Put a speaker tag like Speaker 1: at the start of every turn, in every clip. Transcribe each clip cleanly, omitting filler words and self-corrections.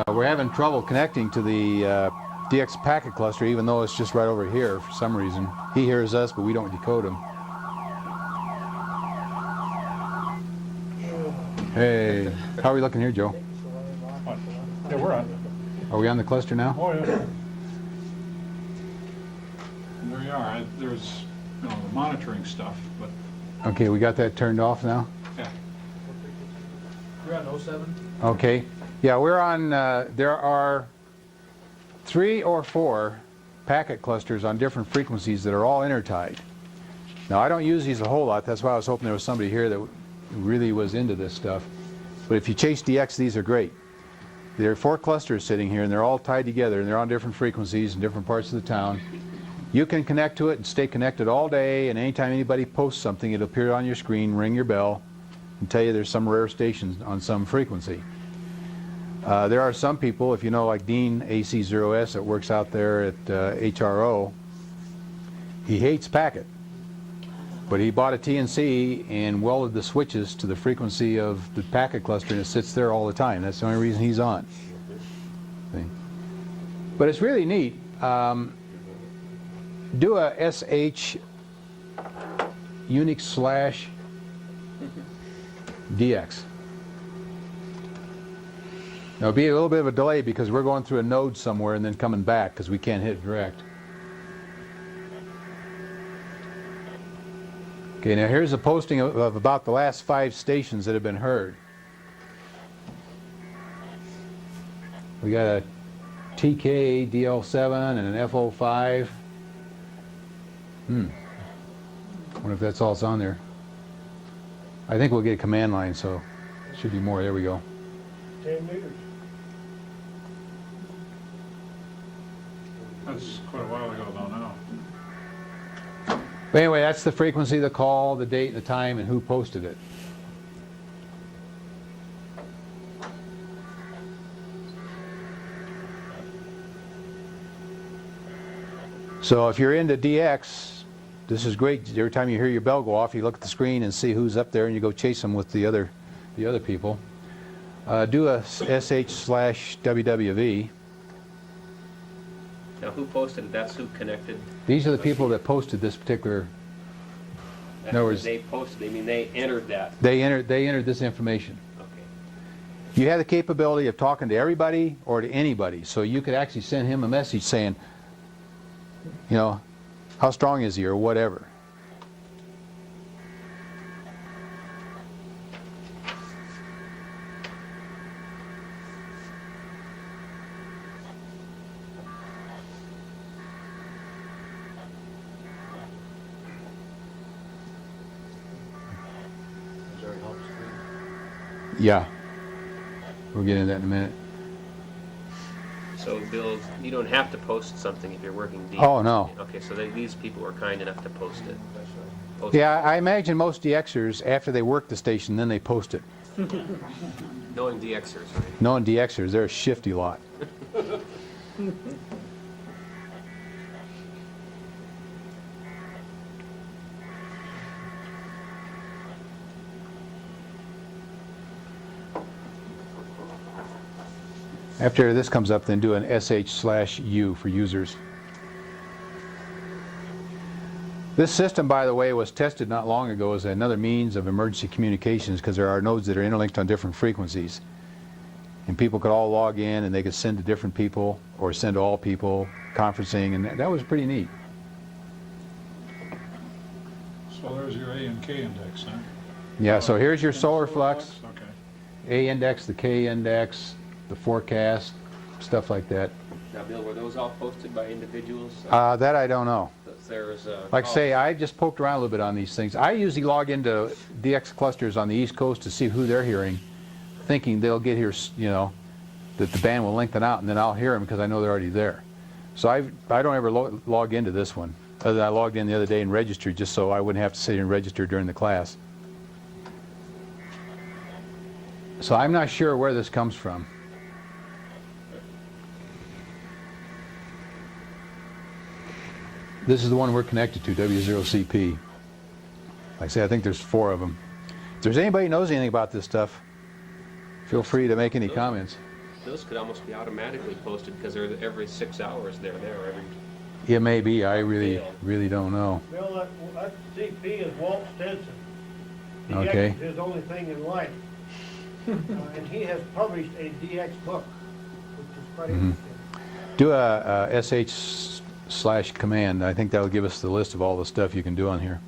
Speaker 1: We're having trouble connecting to the DX packet cluster, even though it's just right over here for some reason. He hears us, but we don't decode him. Hey, how are we looking here, Joe?
Speaker 2: Yeah, we're on.
Speaker 1: Are we on the cluster now?
Speaker 2: Oh, yeah. And there you are. There's, you know, the monitoring stuff, but
Speaker 1: Okay, we got that turned off now?
Speaker 2: yeah.
Speaker 3: We're on 07?
Speaker 1: Okay. Yeah, we're on, there are 3 or 4 packet clusters on different frequencies that are all intertied. Now, I don't use these a whole lot. That's why I was hoping there was somebody here that really was into this stuff. But if you chase DX, these are great. There are 4 clusters sitting here, and they're all tied together, and they're on different frequencies in different parts of the town. You can connect to it and stay connected all day, and anytime anybody posts something, it'll appear on your screen, ring your bell, and tell you there's some rare station on some frequency. There are some people, if you know, like Dean AC0S that works out there at HRO, he hates packet. But he bought a TNC and welded the switches to the frequency of the packet cluster, and it sits there all the time. That's the only reason he's on. See? But it's really neat. Do a SH Unix / DX. Now, it'll be a little bit of a delay because we're going through a node somewhere and then coming back because we can't hit direct. Okay, now here's a posting of about the last 5 stations that have been heard. We got a TK DL7 and an FO5. Wonder if that's all that's on there. I think we'll get a command line, so it should be more. There we go.
Speaker 3: 10 meters.
Speaker 2: That's quite a while ago though now.
Speaker 1: But anyway, that's the frequency of the call, the date, the time, and who posted it. So if you're into DX, this is great. Every time you hear your bell go off, you look at the screen and see who's up there, and you go chase them with the other people. Do a SH/WWV.
Speaker 4: Now, who posted it? That's who connected.
Speaker 1: These are the people that posted this particular.
Speaker 4: That's
Speaker 1: In other words,
Speaker 4: they posted. I mean, they entered that.
Speaker 1: They entered this information.
Speaker 4: Okay.
Speaker 1: You have the capability of talking to everybody or to anybody, so you could actually send him a message saying, you know, how strong is he or whatever.
Speaker 3: Is there a help screen?
Speaker 1: Yeah. We'll get into that in a minute.
Speaker 4: So, Bill, you don't have to post something if you're working deep.
Speaker 1: Oh, no.
Speaker 4: Okay, so these people were kind enough to post it.
Speaker 3: That's right.
Speaker 4: Post
Speaker 1: Yeah, I imagine most DXers, after they work the station, then they post it.
Speaker 4: Knowing DXers, right?
Speaker 1: Knowing DXers, they're a shifty lot. After this comes up, then do an SH/U for users. This system, by the way, was tested not long ago as another means of emergency communications because there are nodes that are interlinked on different frequencies. And people could all log in and they could send to different people or send to all people, conferencing, and that was pretty neat.
Speaker 2: So there's your A and K index, huh?
Speaker 1: Yeah, so here's your solar flux,
Speaker 2: Okay.
Speaker 1: A index, the K index, the forecast, stuff like that.
Speaker 4: Now, Bill, were those all posted by individuals?
Speaker 1: That I don't know.
Speaker 4: There's
Speaker 1: Like I say, I just poked around a little bit on these things. I usually log into DX clusters on the East Coast to see who they're hearing, thinking they'll get here, you know, that the band will lengthen out, and then I'll hear them because I know they're already there. So I don't ever log into this one. Other than I logged in the other day and registered just so I wouldn't have to sit here and register during the class. So I'm not sure where this comes from. This is the one we're connected to, W0CP. Like I say, I think there's 4 of them. If there's anybody who knows anything about this stuff, feel free to make any comments.
Speaker 4: those could almost be automatically posted because they're every 6 hours they're there every.
Speaker 1: It may be. I really don't know.
Speaker 3: Bill, that CP is Walt Stinson.
Speaker 1: Okay.
Speaker 3: DX is his only thing in life. And he has published a DX book, which is quite interesting.
Speaker 1: Do a sh/command. I think that'll give us the list of all the stuff you can do on here.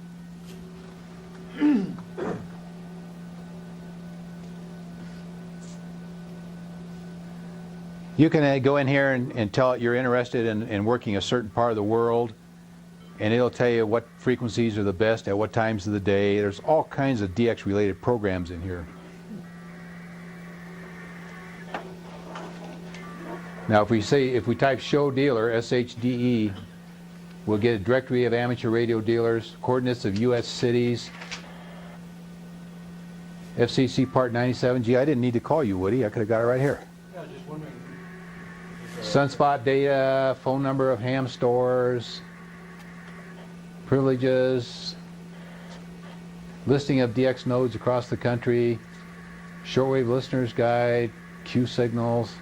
Speaker 1: You can go in here and tell it you're interested in working a certain part of the world, and it'll tell you what frequencies are the best at what times of the day. There's all kinds of DX related programs in here. Now if we type show dealer, SHDE, we'll get a directory of amateur radio dealers, coordinates of US cities, FCC part 97. Gee, I didn't need to call you, Woody. I could have got it right here.
Speaker 3: Yeah, just wondering.
Speaker 1: Sunspot data, phone number of ham stores, privileges, listing of DX nodes across the country, shortwave listeners guide, Q signals.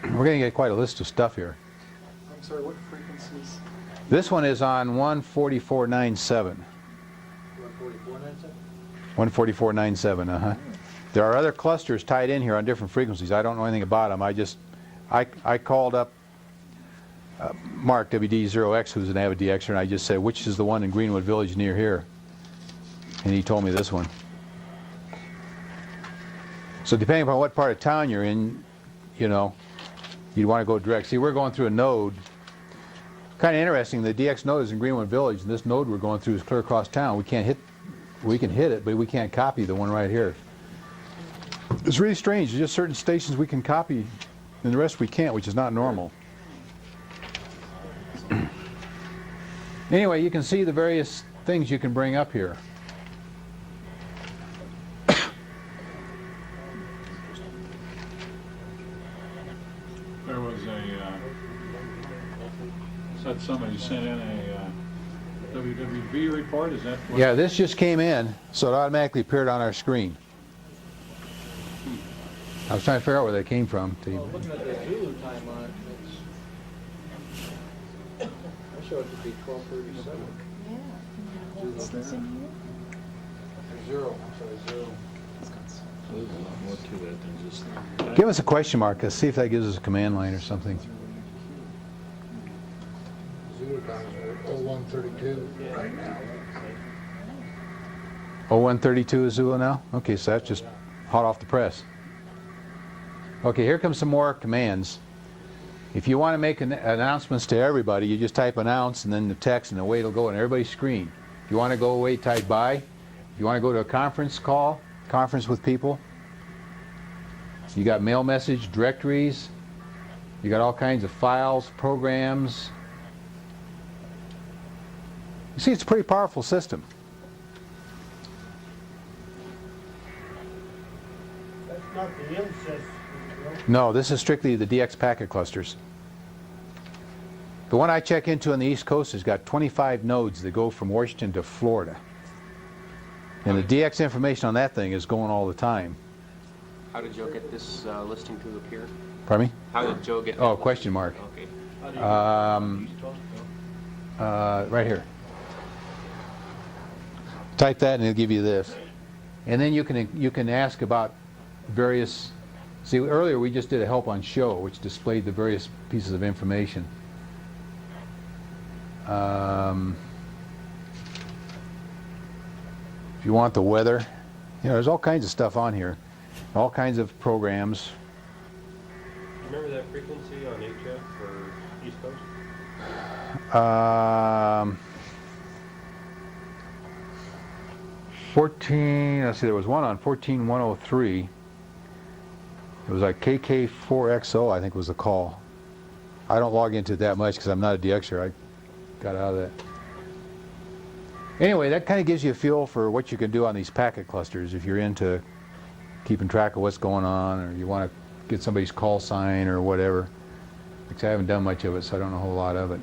Speaker 1: We're going to get quite a list of stuff here.
Speaker 5: I'm sorry, what frequencies?
Speaker 1: This one is on 144.97. 144.97, uh-huh. There are other clusters tied in here on different frequencies. I don't know anything about them. I called up Mark, WD0X, who's an avid DXer, and I just said, which is the one in Greenwood Village near here? And he told me this one. So depending upon what part of town you're in, you know, you'd want to go direct. See, we're going through a node. Kind of interesting, the DX node is in Greenwood Village, and this node we're going through is clear across town. We can hit it, but we can't copy the one right here. It's really strange. There's just certain stations we can copy, and the rest we can't, which is not normal. Anyway, you can see the various things you can bring up here.
Speaker 2: There was said somebody sent in a WWV report, is that what?
Speaker 1: Yeah, this just came in, so it automatically appeared on our screen. I was trying to figure out where that came from.
Speaker 3: Well, looking at the Zulu time on it, I show it to be 12:37. Zero, I'm sorry, zero.
Speaker 6: There's a lot more to it than just.
Speaker 1: Give us a question mark. Let's see if that gives us a command line or something.
Speaker 3: Zulu time is 01:32 right now.
Speaker 1: 0132 is Zulu now? Okay, so that's just hot off the press. Okay, here comes some more commands. If you want to make announcements to everybody, you just type announce and then the text, and away it'll go on everybody's screen. If you want to go away, type bye. If you want to go to a conference call, conference with people, you got mail message, directories, you got all kinds of files, programs. You see, it's a pretty powerful system.
Speaker 3: That's not the Msys.
Speaker 1: No, this is strictly the DX packet clusters. The one I check into on the East Coast has got 25 nodes that go from Washington to Florida. And the DX information on that thing is going all the time.
Speaker 4: How did Joe get this listing to appear?
Speaker 1: Pardon me?
Speaker 4: How did Joe get?
Speaker 1: Oh,
Speaker 4: that
Speaker 1: question mark.
Speaker 4: Okay.
Speaker 1: Right here. Type that and it'll give you this. And then you can ask about various. See, earlier we just did a help on show, which displayed the various pieces of information. If you want the weather, you know, there's all kinds of stuff on here, all kinds of programs.
Speaker 4: Remember that frequency on HF for East Coast?
Speaker 1: 14. Let's see, there was one on 14103. It was like KK4XO, I think was the call. I don't log into it that much because I'm not a DXer. I got out of that. Anyway, that kind of gives you a feel for what you can do on these packet clusters if you're into keeping track of what's going on, or you want to get somebody's call sign or whatever. Because I haven't done much of it, so I don't know a whole lot of it.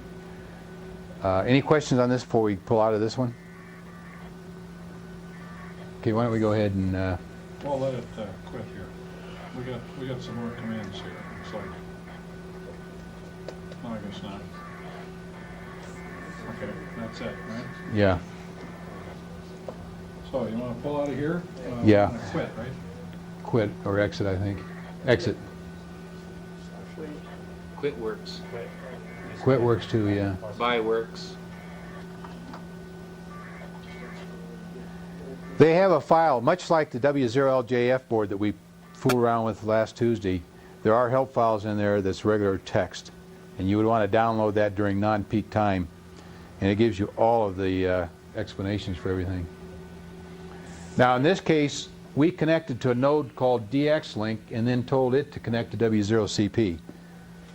Speaker 1: Any questions on this before we pull out of this one? Okay, why don't we go ahead and...
Speaker 2: Well, let it quit here. we got some more commands here, looks like. No, I guess not. Okay, that's it, right?
Speaker 1: Yeah.
Speaker 2: So you want to pull out of here?
Speaker 1: Yeah.
Speaker 2: You wanna quit, right?
Speaker 1: Quit or exit, I think. Exit.
Speaker 4: Quit works.
Speaker 1: Quit works too, yeah.
Speaker 4: Buy works.
Speaker 1: They have a file, much like the W0LJF board that we fooled around with last Tuesday. There are help files in there that's regular text. And you would want to download that during non-peak time. And it gives you all of the explanations for everything. Now in this case, we connected to a node called DX-Link and then told it to connect to W0CP.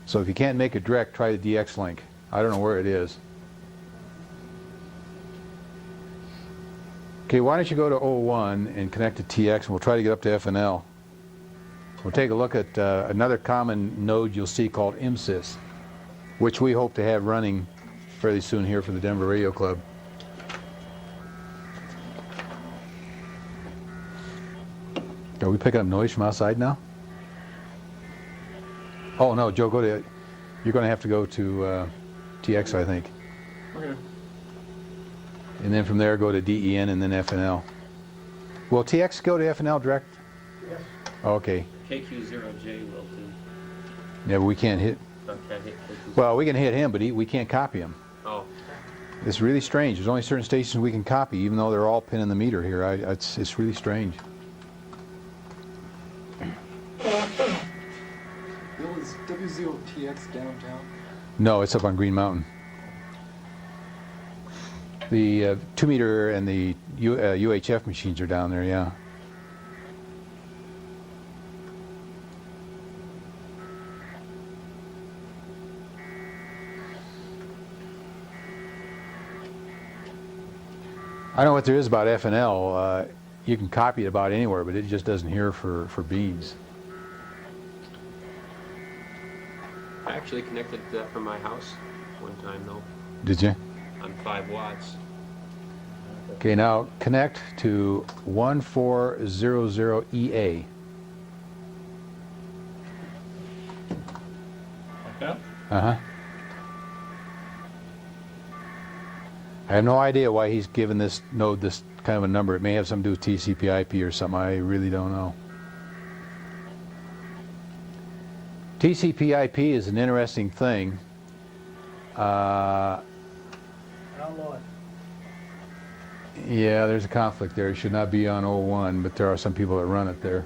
Speaker 1: So if you can't make it direct, try the DX-Link. I don't know where it is. Okay, why don't you go to 01 and connect to TX, and we'll try to get up to FNL. We'll take a look at another common node you'll see called Msys, which we hope to have running fairly soon here for the Denver Radio Club. Are we picking up noise from outside now? Oh no, Joe, you're going to have to go to TX, I think.
Speaker 2: Okay.
Speaker 1: And then from there go to DEN and then FNL. Will TX go to FNL direct?
Speaker 3: Yes.
Speaker 1: Okay.
Speaker 4: KQ0J will too.
Speaker 1: Yeah, but we can't hit.
Speaker 4: Can't hit KQ0.
Speaker 1: Well, we can hit him, but we can't copy him.
Speaker 4: Oh.
Speaker 1: It's really strange. There's only certain stations we can copy, even though they're all pinning the meter here. It's really strange.
Speaker 5: Bill, is W0TX downtown?
Speaker 1: No, it's up on Green Mountain. The 2-meter and the UHF machines are down there, yeah. I don't know what there is about FNL. You can copy it about anywhere, but it just doesn't hear for beads.
Speaker 4: I actually connected to that from my house one time though,
Speaker 1: Did you?
Speaker 4: on 5 watts.
Speaker 1: Okay, now connect to 1400EA.
Speaker 2: Like that?
Speaker 1: Uh-huh. I have no idea why he's given this node this kind of a number. It may have something to do with TCP/IP or something. I really don't know. TCP/IP is an interesting thing.
Speaker 3: Outlaw it.
Speaker 1: Yeah, there's a conflict there. It should not be on 01, but there are some people that run it there.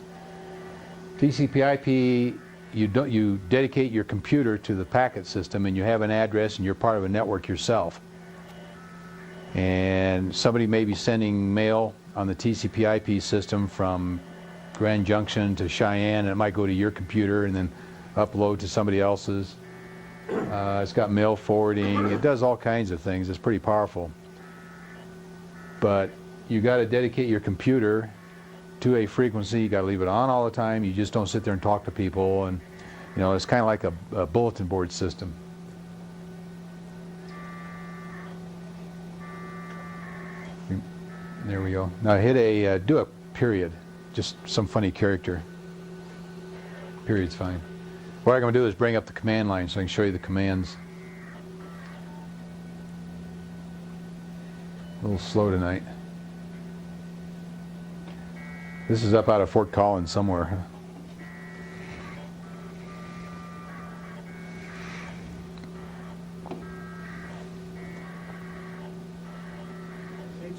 Speaker 1: TCP/IP, you dedicate your computer to the packet system, and you have an address, and you're part of a network yourself. And somebody may be sending mail on the TCP/IP system from Grand Junction to Cheyenne, and it might go to your computer and then upload to somebody else's. It's got mail forwarding. It does all kinds of things. It's pretty powerful. But you got to dedicate your computer to a frequency. You got to leave it on all the time. You just don't sit there and talk to people. And you know, it's kind of like a bulletin board system. There we go. Now hit do a period. Just some funny character. Period's fine. What I'm going to do is bring up the command line so I can show you the commands. A little slow tonight. This is up out of Fort Collins somewhere.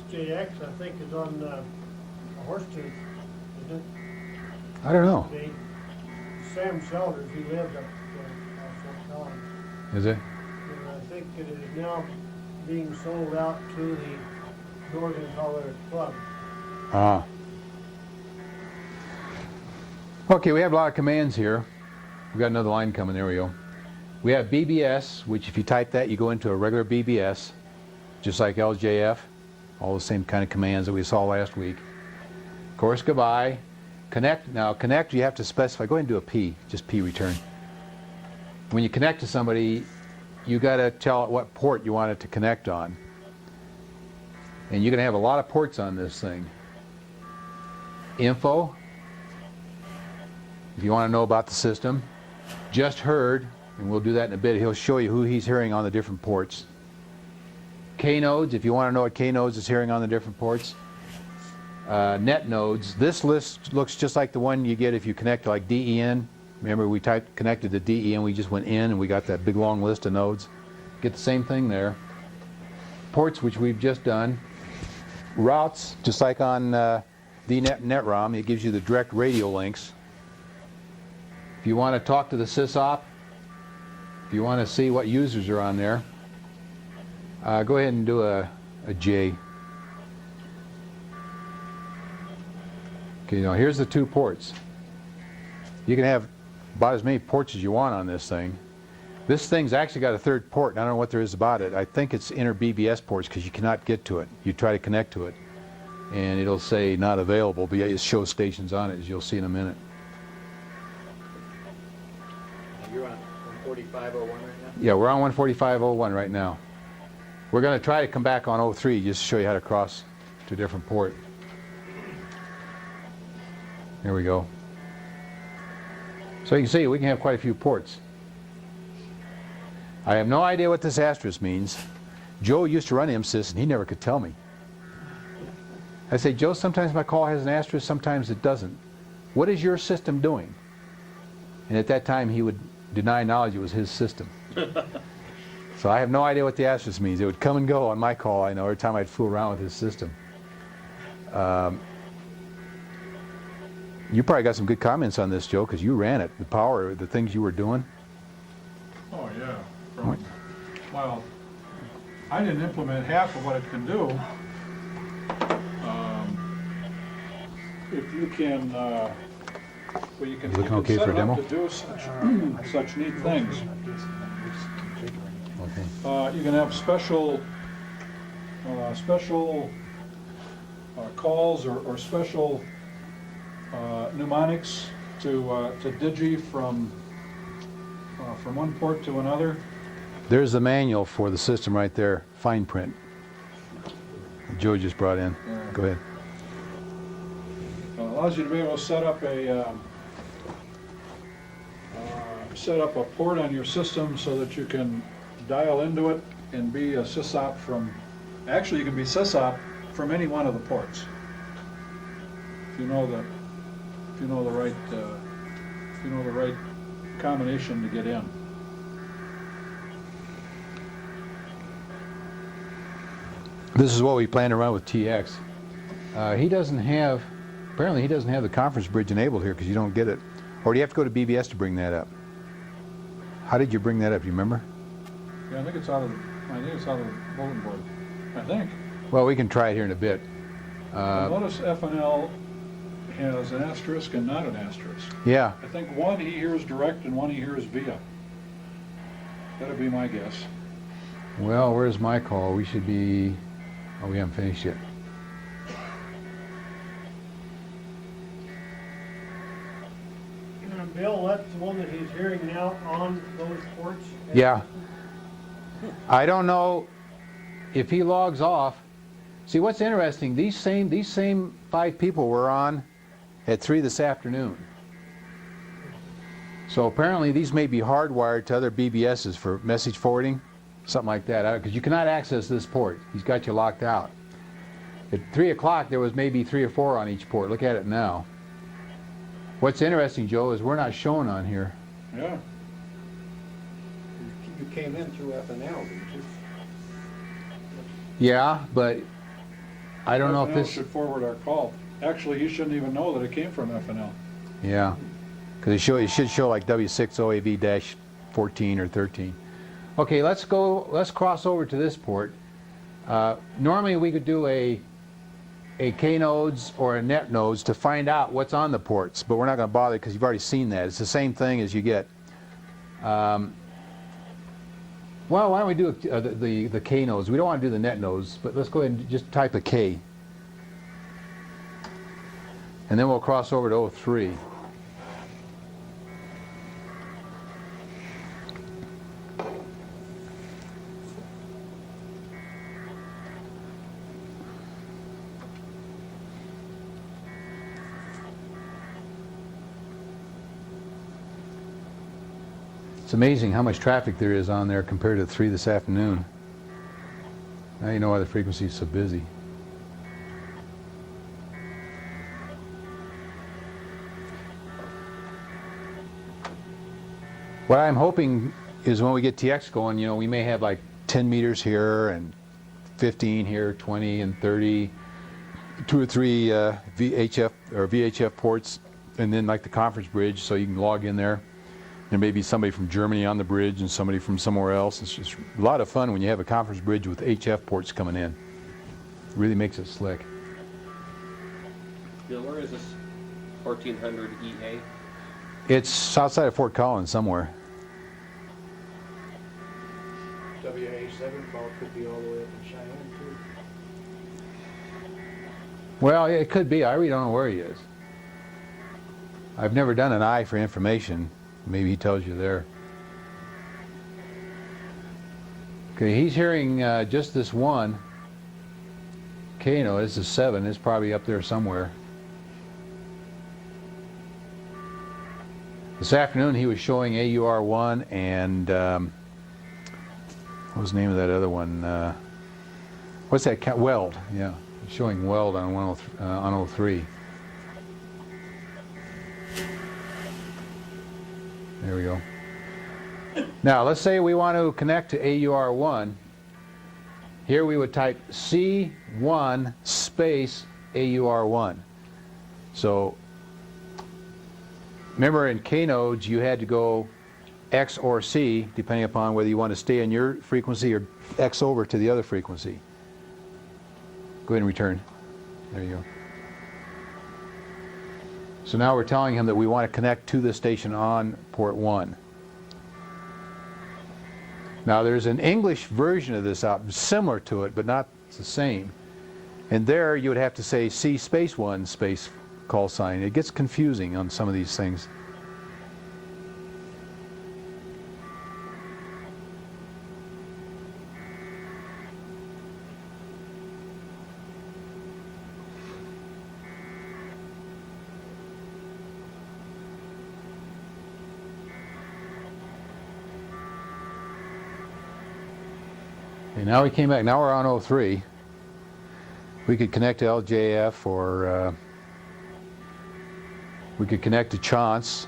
Speaker 3: HJX, I think, is on a horse tooth, isn't it?
Speaker 1: I don't know.
Speaker 3: Sam Shelders, he lived up there at Fort Collins.
Speaker 1: Is it?
Speaker 3: And I think it is now being sold out to the Northern Colorado Club.
Speaker 1: Ah. Okay, we have a lot of commands here. We've got another line coming. There we go. We have BBS, which if you type that, you go into a regular BBS, just like LJF. All the same kind of commands that we saw last week. Of course, goodbye. Connect. Now, connect, you have to specify. Go ahead and do a P, just P return. When you connect to somebody, you got to tell it what port you want it to connect on. And you're going to have a lot of ports on this thing. Info, if you want to know about the system. Just heard, and we'll do that in a bit. He'll show you who he's hearing on the different ports. K-nodes, if you want to know what K-nodes is hearing on the different ports. Net nodes. This list looks just like the one you get if you connect to like DEN. Remember we connected to DEN, we just went in and we got that big long list of nodes. Get the same thing there. Ports, which we've just done. Routes, just like on DNet NetROM, it gives you the direct radio links. If you want to talk to the sysop, if you want to see what users are on there, go ahead and do a J. Okay, now here's the 2 ports. You can have about as many ports as you want on this thing. This thing's actually got a 3rd port, and I don't know what there is about it. I think it's inter BBS ports because you cannot get to it. You try to connect to it, and it'll say not available, but it shows stations on it, as you'll see in a minute.
Speaker 7: You're on 145.01 right now?
Speaker 1: Yeah, we're on 145.01 right now. We're going to try to come back on 03 just to show you how to cross to a different port. There we go. So you can see we can have quite a few ports. I have no idea what this asterisk means. Joe used to run Msys and he never could tell me. I say, Joe, sometimes my call has an asterisk, sometimes it doesn't. What is your system doing? And at that time he would deny knowledge it was his system. So I have no idea what the asterisk means. It would come and go on my call, I know, every time I'd fool around with his system. You probably got some good comments on this, Joe, because you ran it, the power, the things you were doing.
Speaker 2: Oh, yeah. Well, I didn't implement half of what it can do. If you can, well, you can
Speaker 1: Looking okay
Speaker 2: set
Speaker 1: for
Speaker 2: it
Speaker 1: demo?
Speaker 2: up to do such neat things.
Speaker 1: Okay.
Speaker 2: You can have special calls or special mnemonics to digi from one port to another.
Speaker 1: There's the manual for the system right there, fine print. Joe just brought in. Go ahead.
Speaker 2: Allows you to be able to set up a port on your system so that you can dial into it and be a sysop from. Actually, you can be sysop from any one of the ports. If you know the right combination to get in.
Speaker 1: This is what we plan to run with TX. Apparently he doesn't have the conference bridge enabled here because you don't get it. Or do you have to go to BBS to bring that up? How did you bring that up, do you remember?
Speaker 2: Yeah, I think it's out of the bulletin board. I think.
Speaker 1: Well, we can try it here in a bit.
Speaker 2: Notice FNL has an asterisk and not an asterisk.
Speaker 1: Yeah.
Speaker 2: I think one he hears direct and one he hears via. That'd be my guess.
Speaker 1: Well, where's my call? We should be... Oh, we haven't finished yet.
Speaker 3: Bill, that's the one that he's hearing now on those ports?
Speaker 1: Yeah. I don't know if he logs off. See, what's interesting, these same 5 people were on at 3 this afternoon. So apparently these may be hardwired to other BBSs for message forwarding, something like that, because you cannot access this port. He's got you locked out. At 3 o'clock there was maybe 3 or 4 on each port. Look at it now. What's interesting, Joe, is we're not shown on here.
Speaker 2: Yeah.
Speaker 7: You came in through FNL, didn't you?
Speaker 1: Yeah, but I don't know if
Speaker 2: FNL
Speaker 1: this...
Speaker 2: should forward our call. Actually, he shouldn't even know that it came from FNL.
Speaker 1: Yeah, because it should show like W6OAV-14 or 13. Okay, let's cross over to this port. Normally we could do a K-nodes or a net nodes to find out what's on the ports, but we're not going to bother because you've already seen that. It's the same thing as you get. Well, why don't we do the K-nodes? We don't want to do the net nodes, but let's go ahead and just type a K. And then we'll cross over to 03. It's amazing how much traffic there is on there compared to 3 this afternoon. Now you know why the frequency is so busy. What I'm hoping is when we get TX going, you know, we may have like 10 meters here and 15 here, 20 and 30, 2 or 3 VHF or VHF ports, and then like the conference bridge, so you can log in there. There may be somebody from Germany on the bridge and somebody from somewhere else. It's just a lot of fun when you have a conference bridge with HF ports coming in. It really makes it slick.
Speaker 4: Bill, where is this 1400 EA?
Speaker 1: It's outside of Fort Collins somewhere.
Speaker 3: WA7 call could be all the way up in Cheyenne too.
Speaker 1: Well, it could be. I really don't know where he is. I've never done an eye for information. Maybe he tells you there. Okay, he's hearing just this one. Kano, this is 7. It's probably up there somewhere. This afternoon he was showing AUR1 and what was the name of that other one? What's that? Weld. Yeah, showing Weld on 103, on 03. There we go. Now let's say we want to connect to AUR1. Here we would type C1 space AUR1. So remember in K-nodes you had to go X or C depending upon whether you want to stay in your frequency or X over to the other frequency. Go ahead and return. There you go. So now we're telling him that we want to connect to the station on port 1. Now there's an English version of this out similar to it, but not the same. And there you would have to say C space 1 space call sign. It gets confusing on some of these things. Okay, now we came back. Now we're on 03. We could connect to LJF or we could connect to Chance,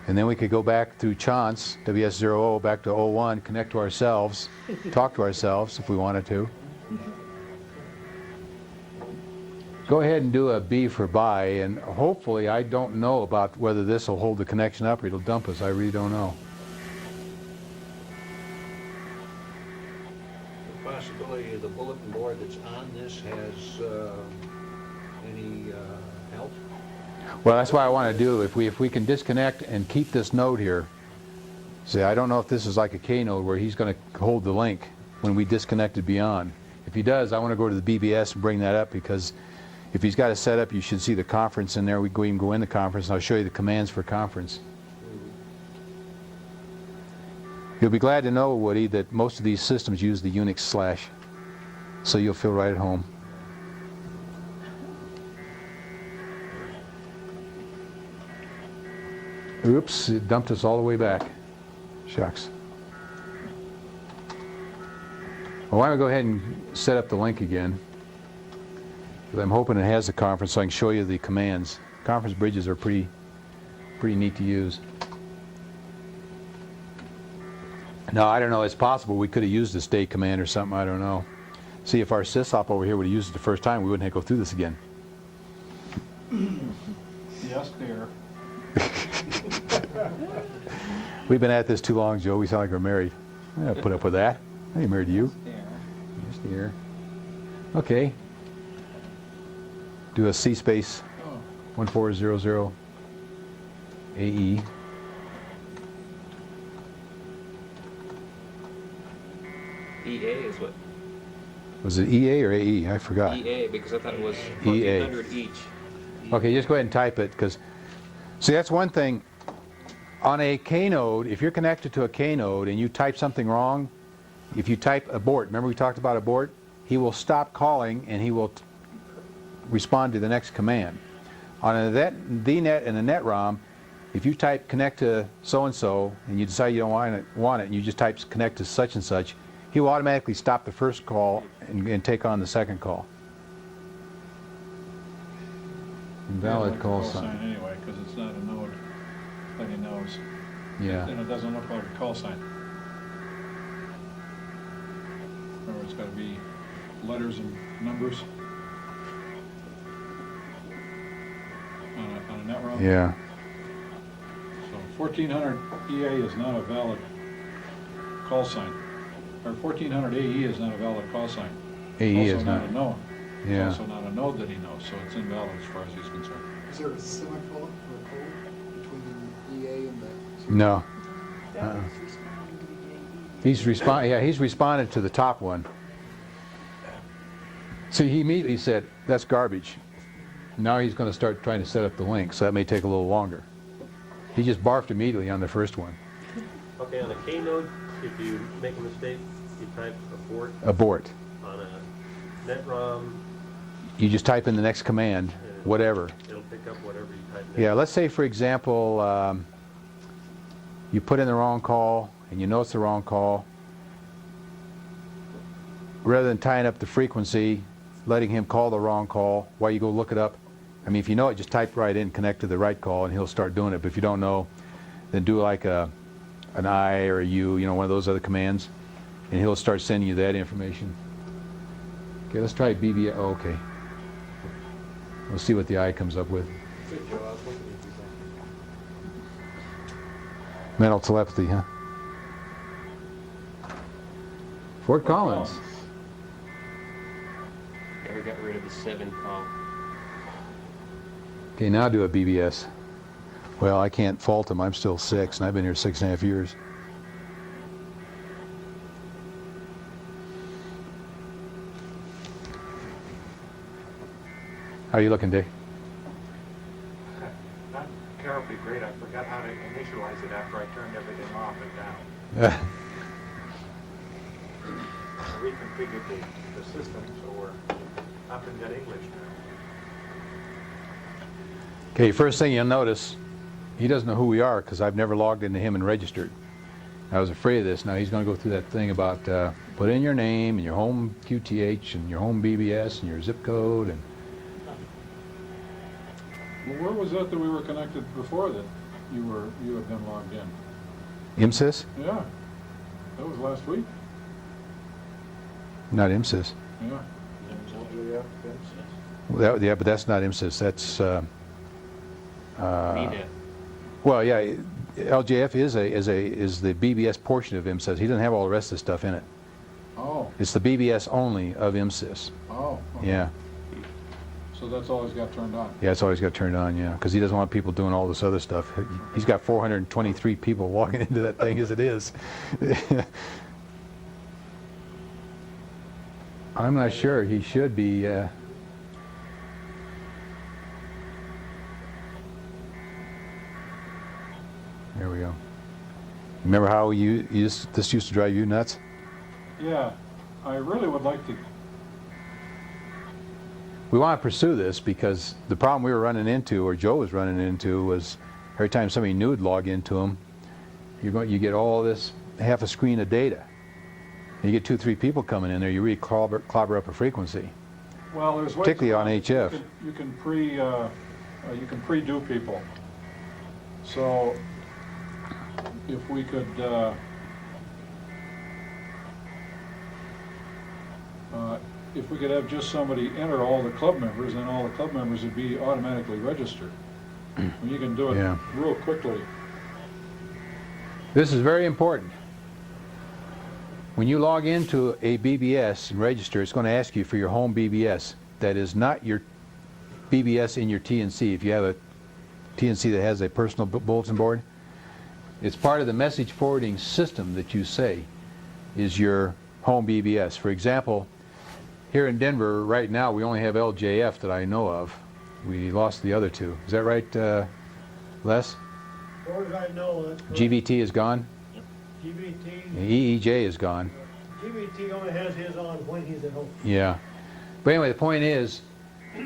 Speaker 1: and then we could go back through Chance, WS0O, back to 01, connect to ourselves, talk to ourselves if we wanted to. Go ahead and do a B for buy, and hopefully, I don't know about whether this will hold the connection up or it'll dump us. I really don't know.
Speaker 8: The possibility of the bulletin board that's on this has any help?
Speaker 1: Well, that's what I want to do. If we can disconnect and keep this node here. See, I don't know if this is like a K node where he's going to hold the link when we disconnect it beyond. If he does, I want to go to the BBS and bring that up, because if he's got it set up, you should see the conference in there. We can go in the conference, and I'll show you the commands for conference. You'll be glad to know, Woody, that most of these systems use the Unix/, so you'll feel right at home. Oops, it dumped us all the way back. Shucks. Well, why don't we go ahead and set up the link again? Because I'm hoping it has the conference so I can show you the commands. Conference bridges are pretty neat to use. Now, I don't know, it's possible we could have used the state command or something, I don't know. See, if our sysop over here would have used it the first time, we wouldn't have to go through this again.
Speaker 2: Yes, dear.
Speaker 1: We've been at this too long, Joe. We sound like we're married. I put up with that. I ain't married to you. Yes, dear. Okay. Do a C space 1400 AE.
Speaker 4: EA is what?
Speaker 1: Was it EA or AE? I forgot.
Speaker 4: EA, because I thought it was
Speaker 1: EA.
Speaker 4: 1400 each.
Speaker 1: Okay, just go ahead and type it, because see, that's one thing. On a K node, if you're connected to a K node and you type something wrong, if you type abort, remember we talked about abort? He will stop calling and he will respond to the next command. On a VNet and a NetROM, if you type connect to so-and-so and you decide you don't want it and you just type connect to such and such, he will automatically stop the first call and take on the second call. Invalid
Speaker 2: Like a
Speaker 1: call sign.
Speaker 2: anyway, because it's not a node that he knows.
Speaker 1: Yeah.
Speaker 2: And it doesn't look like a call sign. Remember, it's got to be letters and numbers on a net route.
Speaker 1: Yeah.
Speaker 2: So 1400 EA is not a valid call sign. Or 1400 AE is not a valid call sign.
Speaker 1: AE
Speaker 2: Also
Speaker 1: is not.
Speaker 2: a node.
Speaker 1: Yeah.
Speaker 2: It's also not a node that he knows, so it's invalid as far as he's concerned.
Speaker 5: Is there a semicolon or a code between the EA and the?
Speaker 1: No.
Speaker 9: That
Speaker 1: Uh-uh.
Speaker 9: was responding to the AE.
Speaker 1: He's responded to the top one. See, he immediately said, that's garbage. Now he's going to start trying to set up the link, so that may take a little longer. He just barfed immediately on the first one.
Speaker 4: Okay, on a K node, if you make a mistake, you type abort.
Speaker 1: Abort.
Speaker 4: On a net ROM,
Speaker 1: You just type in the next command, whatever.
Speaker 4: it'll pick up whatever you type next.
Speaker 1: Yeah, let's say, for example, you put in the wrong call, and you know it's the wrong call. Rather than tying up the frequency, letting him call the wrong call while you go look it up. I mean, if you know it, just type right in, connect to the right call, and he'll start doing it. But if you don't know, then do like an I or a U, you know, one of those other commands, and he'll start sending you that information. Okay, let's try BBS. Oh, okay. We'll see what the I comes up with.
Speaker 4: Good, Joe, I was hoping you'd do that.
Speaker 1: Mental telepathy, huh? Fort Collins.
Speaker 10: Never got rid of the 7 call.
Speaker 1: Okay, now do a BBS. Well, I can't fault him. I'm still 6, and I've been here 6.5 years. How are you looking, Dave?
Speaker 11: Not terribly great. I forgot how to initialize it after I turned everything off and down. I reconfigured the system, so we're up in good English now.
Speaker 1: Okay, first thing you'll notice, he doesn't know who we are because I've never logged into him and registered. I was afraid of this. Now he's going to go through that thing about put in your name and your home QTH and your home BBS and your zip code. And
Speaker 2: Well, where was that we were connected before that you had been logged in?
Speaker 1: Msys?
Speaker 2: Yeah, that was last week.
Speaker 1: Not Msys.
Speaker 2: Yeah.
Speaker 1: Yeah, but that's not Msys. That's
Speaker 10: Media.
Speaker 1: well, yeah. LJF is the BBS portion of Msys. He doesn't have all the rest of the stuff in it.
Speaker 2: Oh,
Speaker 1: It's the BBS only of Msys.
Speaker 2: oh. Okay.
Speaker 1: Yeah,
Speaker 2: So that's always got turned on.
Speaker 1: yeah. It's always got turned on. Yeah, because he doesn't want people doing all this other stuff. He's got 423 people logging into that thing as it is. I'm not sure. He should be. There we go. Remember how this used to drive you nuts?
Speaker 2: Yeah, I really would like to.
Speaker 1: We want to pursue this because the problem we were running into, or Joe was running into, was every time somebody new would log into him, you get all this half a screen of data. You get 2 or 3 people coming in there, you really clobber up a frequency.
Speaker 2: Well, there's ways
Speaker 1: Particularly on
Speaker 2: around it.
Speaker 1: HF.
Speaker 2: You can pre-do people. So if we could have just somebody enter all the club members, then all the club members would be automatically registered. And you can do it
Speaker 1: Yeah.
Speaker 2: real quickly.
Speaker 1: This is very important. When you log into a BBS and register, it's going to ask you for your home BBS. That is not your BBS in your TNC. If you have a TNC that has a personal bulletin board, it's part of the message forwarding system that you say is your home BBS. For example, here in Denver right now we only have LJF that I know of. We lost the other 2. Is that right, Les?
Speaker 3: As far as I know, that's correct.
Speaker 1: GVT is gone.
Speaker 3: GVT,
Speaker 1: EEJ is gone.
Speaker 3: GVT only has his on when he's at home.
Speaker 1: Yeah. But anyway, the point is,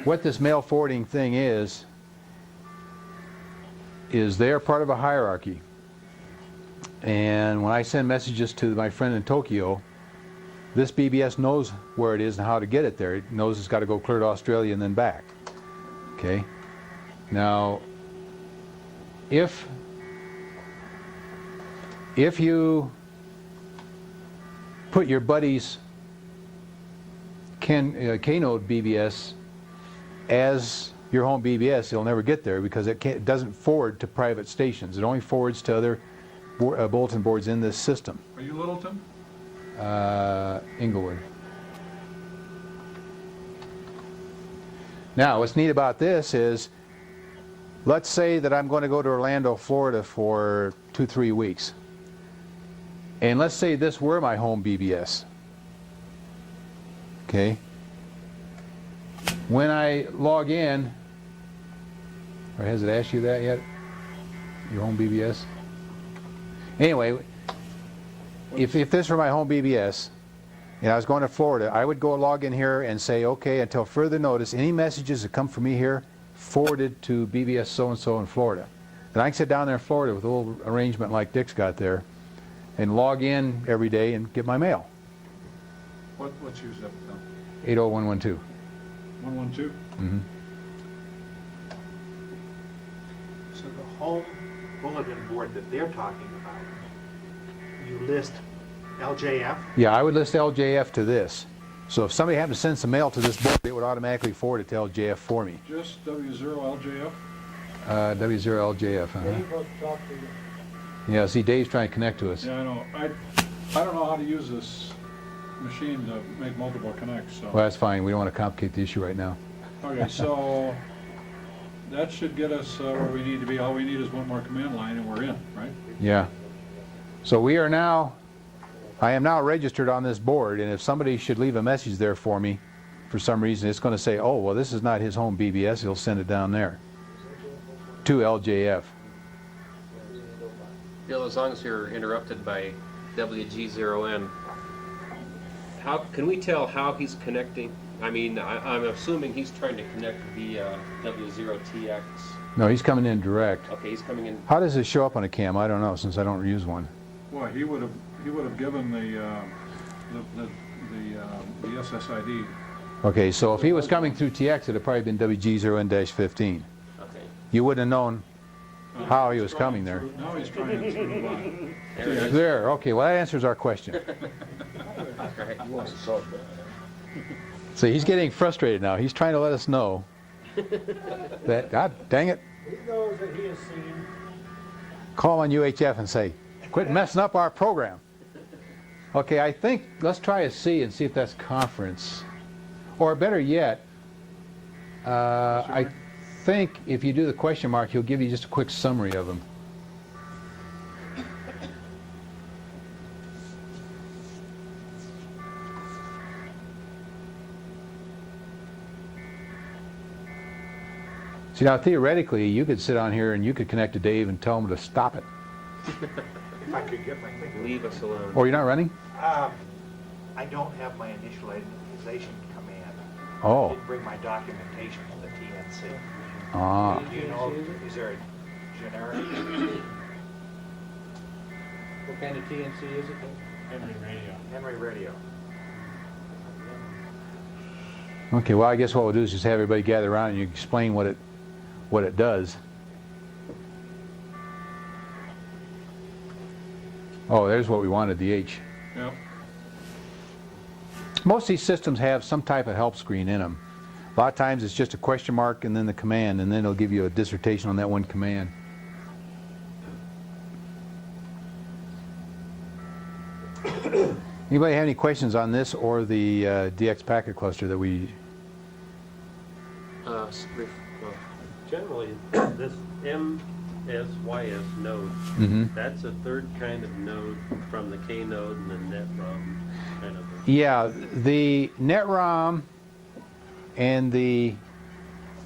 Speaker 1: what this mail forwarding thing is, is they are part of a hierarchy. And when I send messages to my friend in Tokyo, this BBS knows where it is and how to get it there. It knows it's got to go clear to Australia and then back. Okay? Now, if you put your buddy's K-node BBS as your home BBS, it'll never get there because it doesn't forward to private stations. It only forwards to other bulletin boards in this system.
Speaker 2: Are you Littleton?
Speaker 1: Inglewood. Now, what's neat about this is, let's say that I'm going to go to Orlando, Florida for 2-3 weeks. And let's say this were my home BBS. Okay? When I log in, or has it asked you that yet? Your home BBS? Anyway, if this were my home BBS, and I was going to Florida, I would go log in here and say, okay, until further notice, any messages that come from me here, forwarded to BBS so-and-so in Florida. Then I can sit down there in Florida with a little arrangement like Dick's got there, and log in every day and get my mail.
Speaker 2: What's your zip code?
Speaker 1: 80112.
Speaker 2: 112?
Speaker 1: Mm-hmm.
Speaker 11: So the home bulletin board that they're talking about, you list LJF?
Speaker 1: Yeah, I would list LJF to this. So if somebody happened to send some mail to this board, it would automatically forward it to LJF for me.
Speaker 2: Just W0LJF?
Speaker 1: W0LJF.
Speaker 3: Dave wants to talk to you.
Speaker 1: Yeah, see, Dave's trying to connect to us.
Speaker 2: Yeah, I know. I don't know how to use this machine to make multiple connects, so.
Speaker 1: Well, that's fine. We don't want to complicate the issue right now.
Speaker 2: Okay, so that should get us where we need to be. All we need is one more command line and we're in, right?
Speaker 1: Yeah. So we are now, I am now registered on this board, and if somebody should leave a message there for me, for some reason, it's going to say, oh, well, this is not his home BBS. He'll send it down there to LJF.
Speaker 10: Bill, as long as you're interrupted by WG0M, how can we tell how he's connecting? I mean, I'm assuming he's trying to connect via W0TX.
Speaker 1: No, he's coming in direct.
Speaker 10: Okay, he's coming in.
Speaker 1: How does it show up on a cam? I don't know, since I don't use one.
Speaker 2: Well, he would have given the SSID.
Speaker 1: Okay, so if he was coming through TX, it would have probably been WG0N-15.
Speaker 10: Okay.
Speaker 1: You wouldn't have known how he was coming there.
Speaker 2: Now he's trying through TX.
Speaker 1: There, okay, well, that answers our question.
Speaker 10: Right.
Speaker 1: So he's getting frustrated now. He's trying to let us know that, God dang it,
Speaker 3: He knows that he is seen.
Speaker 1: call on UHF and say, quit messing up our program. Okay, I think, let's try a C and see if that's conference. Or better yet, I think if you do the question mark, he'll give you just a quick summary of them. See, now theoretically, you could sit on here and you could connect to Dave and tell him to stop it.
Speaker 11: If I could get my finger.
Speaker 10: Leave us alone.
Speaker 1: Oh, you're not running?
Speaker 11: I don't have my initial initialization command. I
Speaker 1: Oh.
Speaker 11: didn't bring my documentation to the TNC.
Speaker 1: Ah.
Speaker 11: Do you know, is there a generic?
Speaker 7: What kind of TNC is it?
Speaker 11: Henry Radio.
Speaker 1: Okay, well, I guess what we'll do is just have everybody gather around and you explain what it does. Oh, there's what we wanted, the H.
Speaker 2: Yep.
Speaker 1: Most of these systems have some type of help screen in them. A lot of times it's just a question mark and then the command, and then it'll give you a dissertation on that one command. Anybody have any questions on this or the DX packet cluster that we...
Speaker 4: Generally, this MSYS node, that's a third kind of node from the K node and the NetROM kind of.
Speaker 1: Yeah, the NetROM and the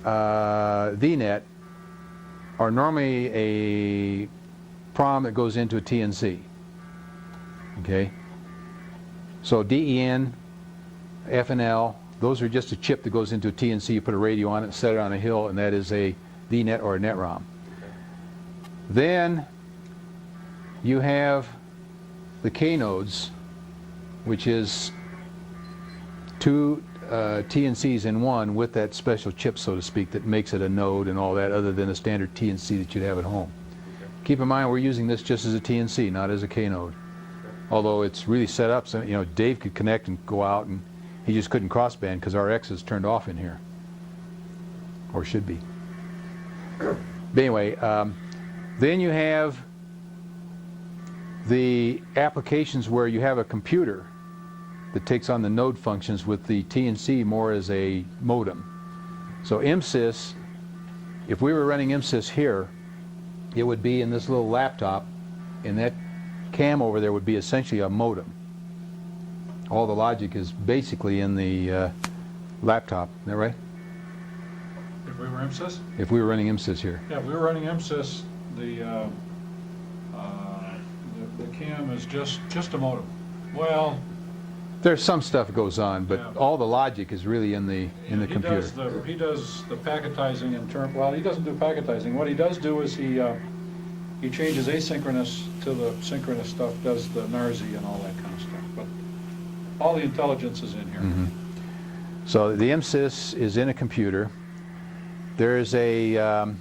Speaker 1: VNet are normally a PROM that goes into a TNC. Okay? So DEN, FNL, those are just a chip that goes into a TNC. You put a radio on it, set it on a hill, and that is a VNet or a NetROM. Then you have the K nodes, which is two TNCs in one with that special chip, so to speak, that makes it a node and all that, other than a standard TNC that you'd have at home. Keep in mind we're using this just as a TNC, not as a K node. Although it's really set up so, you know, Dave could connect and go out, and he just couldn't crossband because our X is turned off in here. Or should be. But anyway, then you have the applications where you have a computer that takes on the node functions with the TNC more as a modem. So Msys, if we were running Msys here, it would be in this little laptop, and that cam over there would be essentially a modem. All the logic is basically in the laptop, isn't that right?
Speaker 2: If we were Msys?
Speaker 1: If we were running Msys here.
Speaker 2: Yeah, if we were running Msys, the cam is just a modem. Well,
Speaker 1: There's some stuff that goes on, but
Speaker 2: Yeah.
Speaker 1: all the logic is really in the computer.
Speaker 2: He does the packetizing in term. Well, he doesn't do packetizing. What he does do is he changes asynchronous to the synchronous stuff, does the NARSI and all that kind of stuff. But all the intelligence is in here.
Speaker 1: Mm-hmm. So the Msys is in a computer. There's a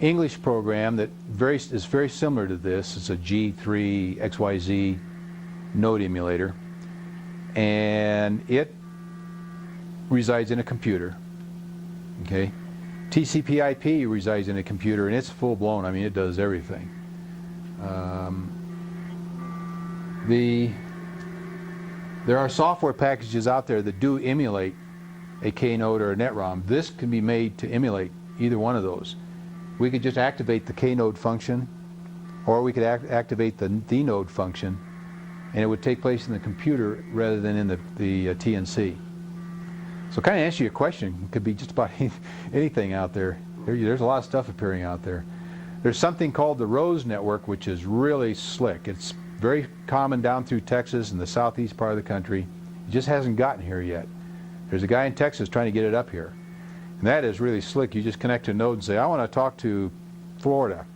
Speaker 1: English program that is very similar to this. It's a G3 XYZ node emulator, and it resides in a computer. Okay, TCP/IP resides in a computer, and it's full blown. I mean, it does everything. There are software packages out there that do emulate a K node or a NetROM. This can be made to emulate either one of those. We could just activate the K node function, or we could activate the node function, and it would take place in the computer rather than in the TNC. So kind of answer your question, it could be just about anything out there. There's a lot of stuff appearing out there. There's something called the ROSE network, which is really slick. It's very common down through Texas and the southeast part of the country. It just hasn't gotten here yet. There's a guy in Texas trying to get it up here. And that is really slick. You just connect to a node and say, I want to talk to Florida.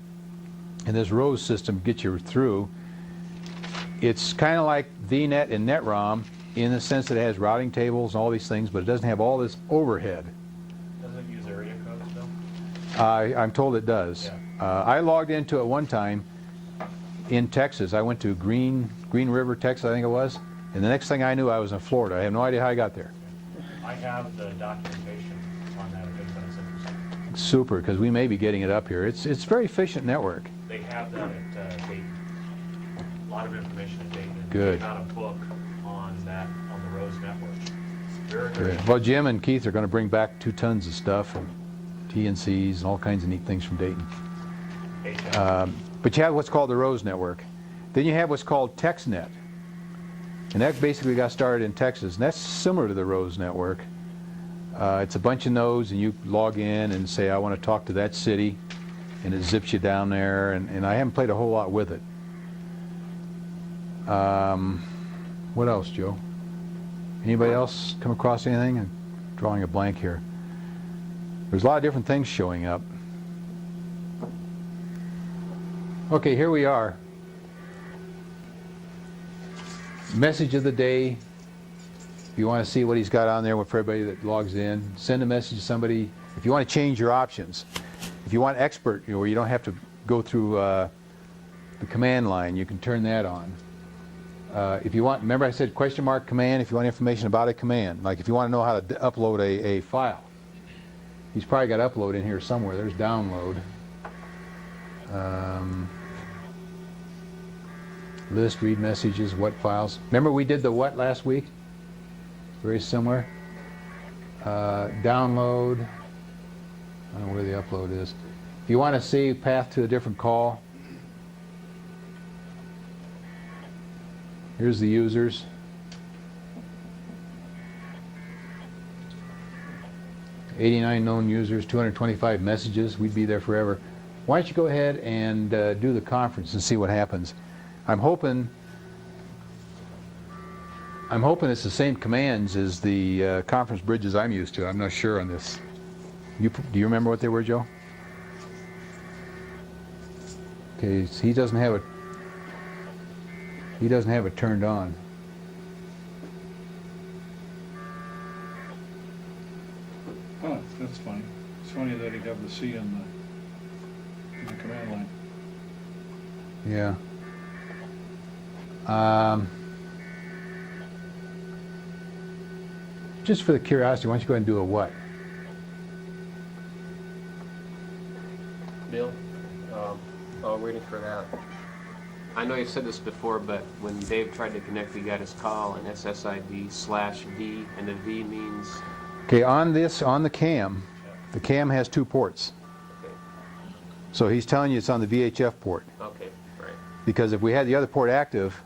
Speaker 1: And this ROSE system gets you through. It's kind of like VNet and NetROM in the sense that it has routing tables and all these things, but it doesn't have all this overhead.
Speaker 7: Does it use area codes still?
Speaker 1: I'm told it does.
Speaker 7: Yeah.
Speaker 1: I logged into it one time in Texas. I went to Green River, Texas, I think it was, and the next thing I knew I was in Florida. I have no idea how I got there.
Speaker 7: I have the documentation on that if anybody's interested.
Speaker 1: Super, because we may be getting it up here. It's a very efficient network.
Speaker 7: They have that at Dayton. A lot of information at Dayton.
Speaker 1: Good.
Speaker 7: They got a book on that, on the ROSE network. Very, very
Speaker 1: Good. Well, Jim and Keith are going to bring back 2 tons of stuff, and TNCs and all kinds of neat things from Dayton. But you have what's called the ROSE network. Then you have what's called TextNet. And that basically got started in Texas, and that's similar to the ROSE network. It's a bunch of nodes, and you log in and say, I want to talk to that city, and it zips you down there, and I haven't played a whole lot with it. What else, Joe? Anybody else come across anything? I'm drawing a blank here. There's a lot of different things showing up. Okay, here we are. Message of the day. If you want to see what he's got on there for everybody that logs in, send a message to somebody. If you want to change your options, if you want expert, where you don't have to go through the command line, you can turn that on. If you want, remember I said question mark command, if you want information about a command, like if you want to know how to upload a file. He's probably got upload in here somewhere. There's download. List, read messages, what files. Remember we did the what last week? Very similar. Download. I don't know where the upload is. If you want to see path to a different call, here's the users. '89 known users, 225 messages. We'd be there forever. Why don't you go ahead and do the conference and see what happens. I'm hoping it's the same commands as the conference bridges I'm used to. I'm not sure on this. Do you remember what they were, Joe? Okay, so he doesn't have it turned on.
Speaker 2: Oh, that's funny. It's funny that he'd have the C in the command line.
Speaker 1: Yeah. Just for the curiosity, why don't you go ahead and do a what?
Speaker 10: Bill, while we're waiting for that, I know you've said this before, but when Dave tried to connect, we got his call and SSID/V, and the V means,
Speaker 1: Okay, on the cam has 2 ports.
Speaker 10: okay,
Speaker 1: So he's telling you it's on the VHF port.
Speaker 10: okay, right.
Speaker 1: Because if we had the other port active,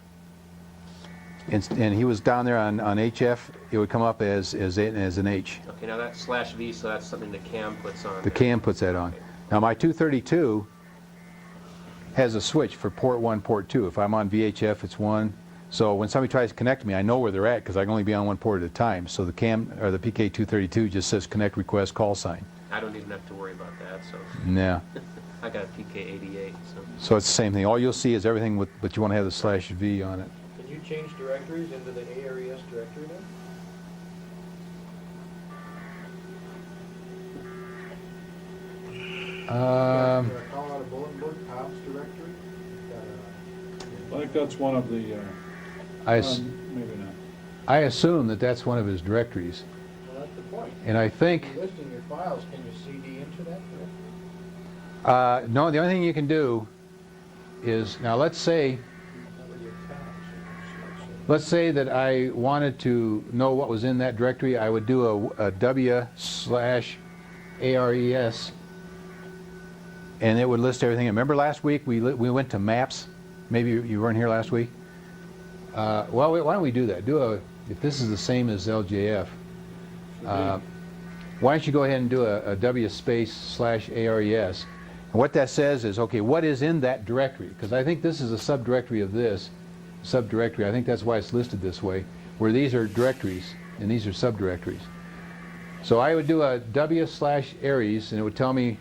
Speaker 1: and he was down there on HF, it would come up as an H.
Speaker 10: Okay, now that's /V, so that's something the cam puts on.
Speaker 1: The
Speaker 10: there.
Speaker 1: cam puts that on.
Speaker 10: Okay.
Speaker 1: Now my 232 has a switch for port 1, port 2. If I'm on VHF, it's 1. So when somebody tries to connect me, I know where they're at because I can only be on 1 port at a time. So the cam or the PK232 just says connect request call sign.
Speaker 10: I don't even have to worry about that, so
Speaker 1: Yeah.
Speaker 10: I got a PK88, so.
Speaker 1: So it's the same thing. All you'll see is everything with, but you want to have the /V on it.
Speaker 8: Can you change directories into the ARES directory now?
Speaker 1: Um,
Speaker 5: Call out a bulletin board, Tom's directory.
Speaker 2: I think that's one of the, maybe not.
Speaker 1: I assume that that's one of his directories.
Speaker 5: Well, that's the point.
Speaker 1: And I think,
Speaker 5: You're listing your files, can you CD into that directory?
Speaker 1: no, the only thing you can do is, now let's say that I wanted to know what was in that directory, I would do a W/ARES, and it would list everything. Remember last week we went to maps? Maybe you weren't here last week? Well, why don't we do that? If this is the same as LJF, why don't you go ahead and do a W space/ARES? And what that says is, okay, what is in that directory? Because I think this is a subdirectory of this subdirectory. I think that's why it's listed this way, where these are directories and these are subdirectories. So I would do a W/ARES, and it would tell me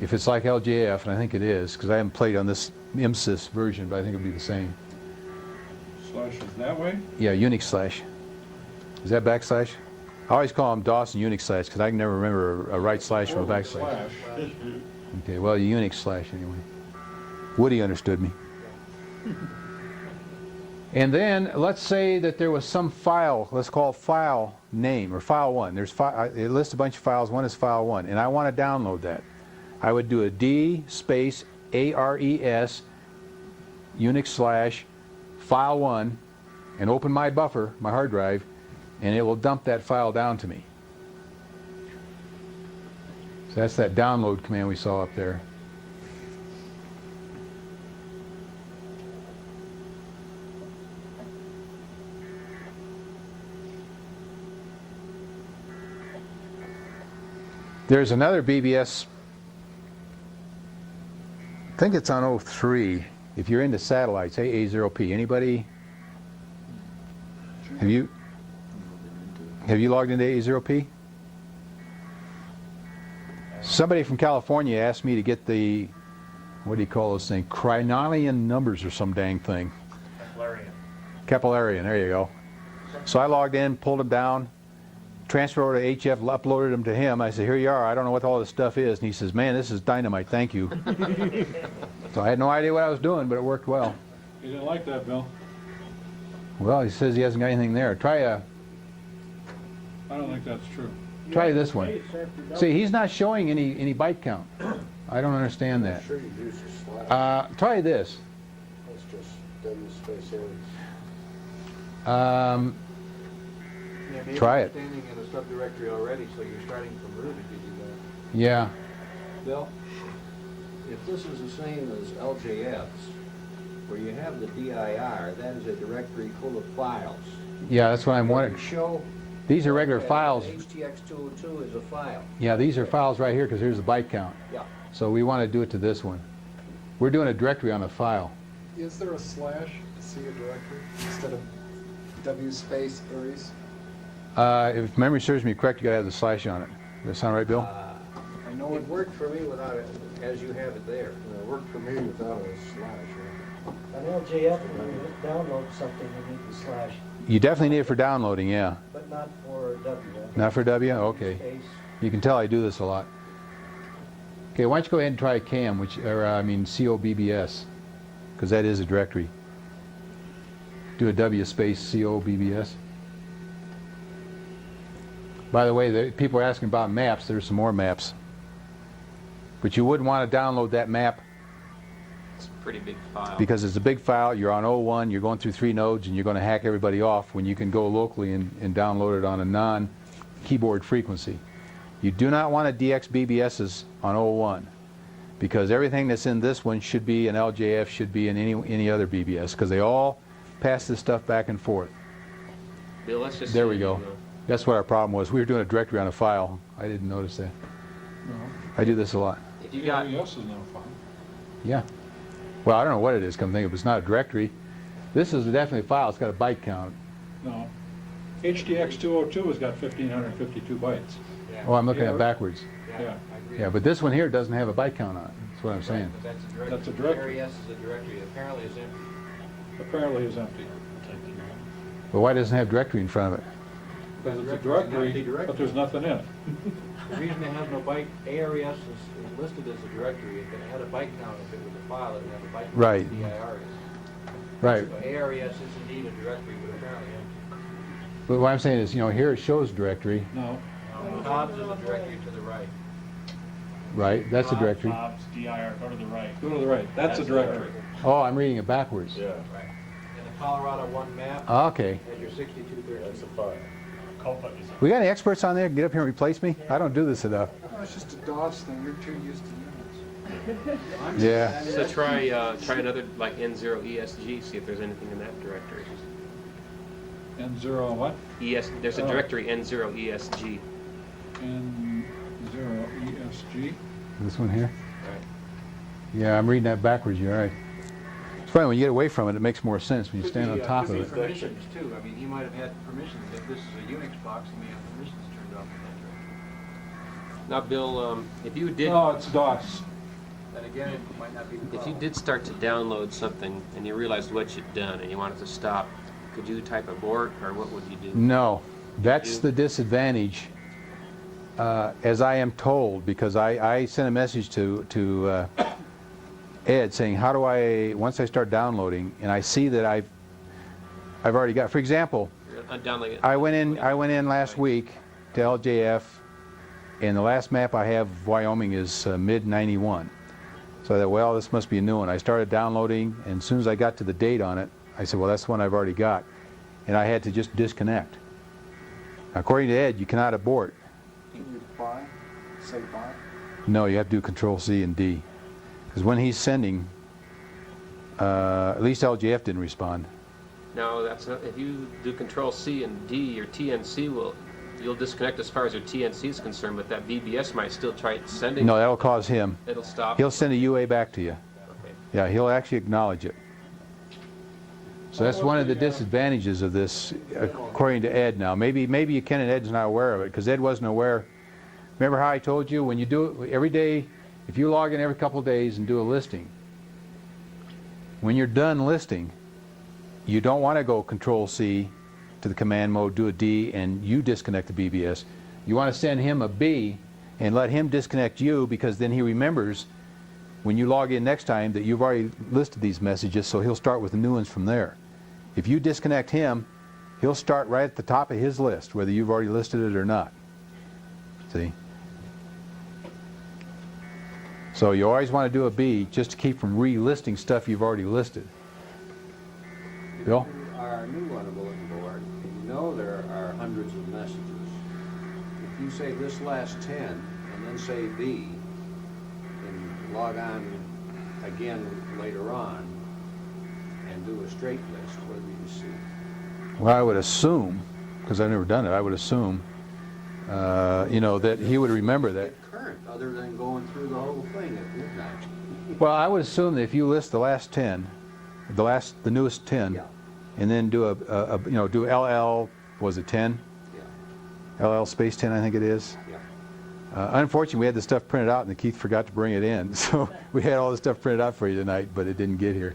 Speaker 1: if it's like LJF, and I think it is, because I haven't played on this Msys version, but I think it would be the same.
Speaker 2: Slash is that way?
Speaker 1: Yeah, Unix slash. Is that backslash? I always call them DOS and Unix slash because I can never remember a right slash from a backslash.
Speaker 2: Slash.
Speaker 1: Okay, well, Unix slash anyway. Woody understood me. And then let's say that there was some file, let's call it file name or file 1. It lists a bunch of files, one is file 1, and I want to download that. I would do a D space ARES Unix slash file 1 and open my buffer, my hard drive, and it will dump that file down to me. So that's that download command we saw up there. There's another BBS, I think it's on 03, if you're into satellites, AA0P. Anybody? Have you logged into AA0P? Somebody from California asked me to get the, what do you call this thing, Crinalian numbers or some dang thing. Capillarian, there you go. So I logged in, pulled them down, transferred over to HF, uploaded them to him. I said, here you are, I don't know what all this stuff is. And he says, man, this is dynamite, thank you. So I had no idea what I was doing, but it worked well.
Speaker 2: You didn't like that, Bill?
Speaker 1: Well, he says he hasn't got anything there.
Speaker 2: I don't think that's true.
Speaker 1: Try this one. See, he's not showing any byte count. I don't understand that.
Speaker 5: Sure you use a slash.
Speaker 1: Try this.
Speaker 5: That's just W space Aries.
Speaker 1: Try it.
Speaker 8: Standing in a subdirectory already, so you're starting from root if you do that.
Speaker 1: Yeah.
Speaker 8: Bill, if this is the same as LJF's, where you have the DIR, that is a directory full of files.
Speaker 1: Yeah, that's what I'm wondering.
Speaker 8: Show
Speaker 1: These are regular
Speaker 8: that
Speaker 1: files.
Speaker 8: HTX202 is a file.
Speaker 1: Yeah, these are files right here because here's the byte count.
Speaker 8: Yeah.
Speaker 1: So we want to do it to this one. We're doing a directory on a file.
Speaker 5: Is there a slash to see a directory instead of W space Aries?
Speaker 1: If memory serves me correct, you got to have the slash on it. Does that sound right, Bill?
Speaker 5: I know
Speaker 8: It worked for me without it, as you have it there.
Speaker 5: it worked for me without a slash.
Speaker 3: An LJF, when you download something, you need the slash,
Speaker 1: You definitely need it for downloading, yeah.
Speaker 3: but not for W.
Speaker 1: Not for W? Okay.
Speaker 3: Space.
Speaker 1: You can tell I do this a lot. Okay, why don't you go ahead and try CAM, COBBS, because that is a directory. Do a W space COBBS. By the way, people are asking about maps. There's some more maps. But you wouldn't want to download that map
Speaker 10: It's a pretty big file.
Speaker 1: because it's a big file. You're on 01, you're going through 3 nodes, and you're going to hack everybody off when you can go locally and download it on a non-keyboard frequency. You do not want to DX BBSs on 01 because everything that's in this one should be an LJF, should be in any other BBS because they all pass this stuff back and forth.
Speaker 10: Bill, let's just
Speaker 1: There
Speaker 10: say,
Speaker 1: we go.
Speaker 10: you know,
Speaker 1: That's what our problem was. We were doing a directory on a file. I didn't notice that.
Speaker 2: No.
Speaker 1: I do this a lot.
Speaker 10: if you got
Speaker 2: DRS is no fun.
Speaker 1: Yeah. Well, I don't know what it is, come think of it. It's not a directory. This is definitely a file. It's got a byte count.
Speaker 2: No. HDX 202 has got 1,552 bytes.
Speaker 1: Oh, I'm looking at backwards.
Speaker 2: Yeah.
Speaker 8: I agree.
Speaker 1: Yeah, but this one here doesn't have a byte count on it. That's what I'm saying.
Speaker 8: But that's a directory.
Speaker 2: That's a directory.
Speaker 8: RES is a directory, apparently it's empty.
Speaker 2: Apparently is empty.
Speaker 1: But why doesn't it have directory in front of it?
Speaker 2: Because it's a
Speaker 8: Directory, not
Speaker 2: directory,
Speaker 8: the directory.
Speaker 2: but there's nothing in it.
Speaker 8: The reason it has no byte, ARES is listed as a directory. If it had a byte count, if it was a file, it would have a byte count.
Speaker 1: Right.
Speaker 8: DIR is.
Speaker 1: Right.
Speaker 8: So ARES is indeed a directory, but apparently empty.
Speaker 1: But what I'm saying is, here it shows directory.
Speaker 2: No.
Speaker 8: Cobbs is a directory to the right.
Speaker 1: Right. That's a directory.
Speaker 7: Fobs, DIR, go to the right.
Speaker 2: Go to the right. That's a directory.
Speaker 1: Oh, I'm reading it backwards.
Speaker 7: Yeah.
Speaker 8: Right. And the Colorado 1 map
Speaker 1: Okay.
Speaker 8: has your 6213.
Speaker 7: That's a file. Copa is
Speaker 1: We got any experts on there? Get up here and replace me? I don't do this enough.
Speaker 5: No, it's just a DOS thing, you're too used to Unix.
Speaker 1: Yeah.
Speaker 10: so try another like N0ESG, see if there's anything in that directory.
Speaker 2: N0 what?
Speaker 10: There's a
Speaker 2: Oh.
Speaker 10: directory N0ESG.
Speaker 2: N0ESG.
Speaker 1: This one here?
Speaker 10: Right.
Speaker 1: Yeah, I'm reading that backwards. You're right. It's funny, when you get away from it, it makes more sense when you stand on top of
Speaker 8: Could
Speaker 1: it.
Speaker 8: be permissions too. I mean, he might have had permissions. If this is a Unix box, he may have permissions turned off in that directory.
Speaker 10: Now, Bill, if you did
Speaker 2: No, it's DOS.
Speaker 8: Then again, it might not be the
Speaker 10: if you
Speaker 8: problem.
Speaker 10: did start to download something and you realized what you'd done and you wanted to stop, could you type abort or what would you do?
Speaker 1: No, that's the disadvantage, as I am told, because I sent a message to Ed saying, how do I, once I start downloading, and I see that I've already got, for example,
Speaker 10: Download it.
Speaker 1: I went in last week to LJF, and the last map I have of Wyoming is mid-91. So I thought, well, this must be a new one. I started downloading, and as soon as I got to the date on it, I said, well, that's the one I've already got. And I had to just disconnect. According to Ed, you cannot abort.
Speaker 5: Can you buy, say buy?
Speaker 1: No, you have to do Control-C and D. Because when he's sending, at least LJF didn't respond.
Speaker 10: No, that's not, if you do Control-C and D, your TNC you'll disconnect as far as your TNC is concerned, but that BBS might still try sending.
Speaker 1: No, that'll cause him.
Speaker 10: It'll stop.
Speaker 1: He'll send a UA back to you.
Speaker 10: Okay.
Speaker 1: Yeah, he'll actually acknowledge it. So that's one of the disadvantages of this, according to Ed now. Maybe you can, and Ed's not aware of it, because Ed wasn't aware. Remember how I told you, when you do it every day, if you log in every couple of days and do a listing, when you're done listing, you don't want to go Control-C to the command mode, do a D, and you disconnect the BBS. You want to send him a B and let him disconnect you, because then he remembers when you log in next time that you've already listed these messages, so he'll start with the new ones from there. If you disconnect him, he'll start right at the top of his list, whether you've already listed it or not. See? So you always want to do a B just to keep from relisting stuff you've already listed. Bill?
Speaker 8: Our new on a bulletin board, you know there are hundreds of messages. If you say this last 10 and then say B and log on again later on and do a straight list, what do you see?
Speaker 1: Well, I would assume, because I've never done it, I would assume, that he would remember that.
Speaker 8: Get current, other than going through the whole thing at midnight.
Speaker 1: Well, I would assume that if you list the last 10, the newest 10,
Speaker 8: Yeah.
Speaker 1: and then do do LL, was it 10?
Speaker 8: Yeah,
Speaker 1: LL space 10, I think it is.
Speaker 8: yeah.
Speaker 1: Unfortunately, we had the stuff printed out and Keith forgot to bring it in, so we had all the stuff printed out for you tonight, but it didn't get here.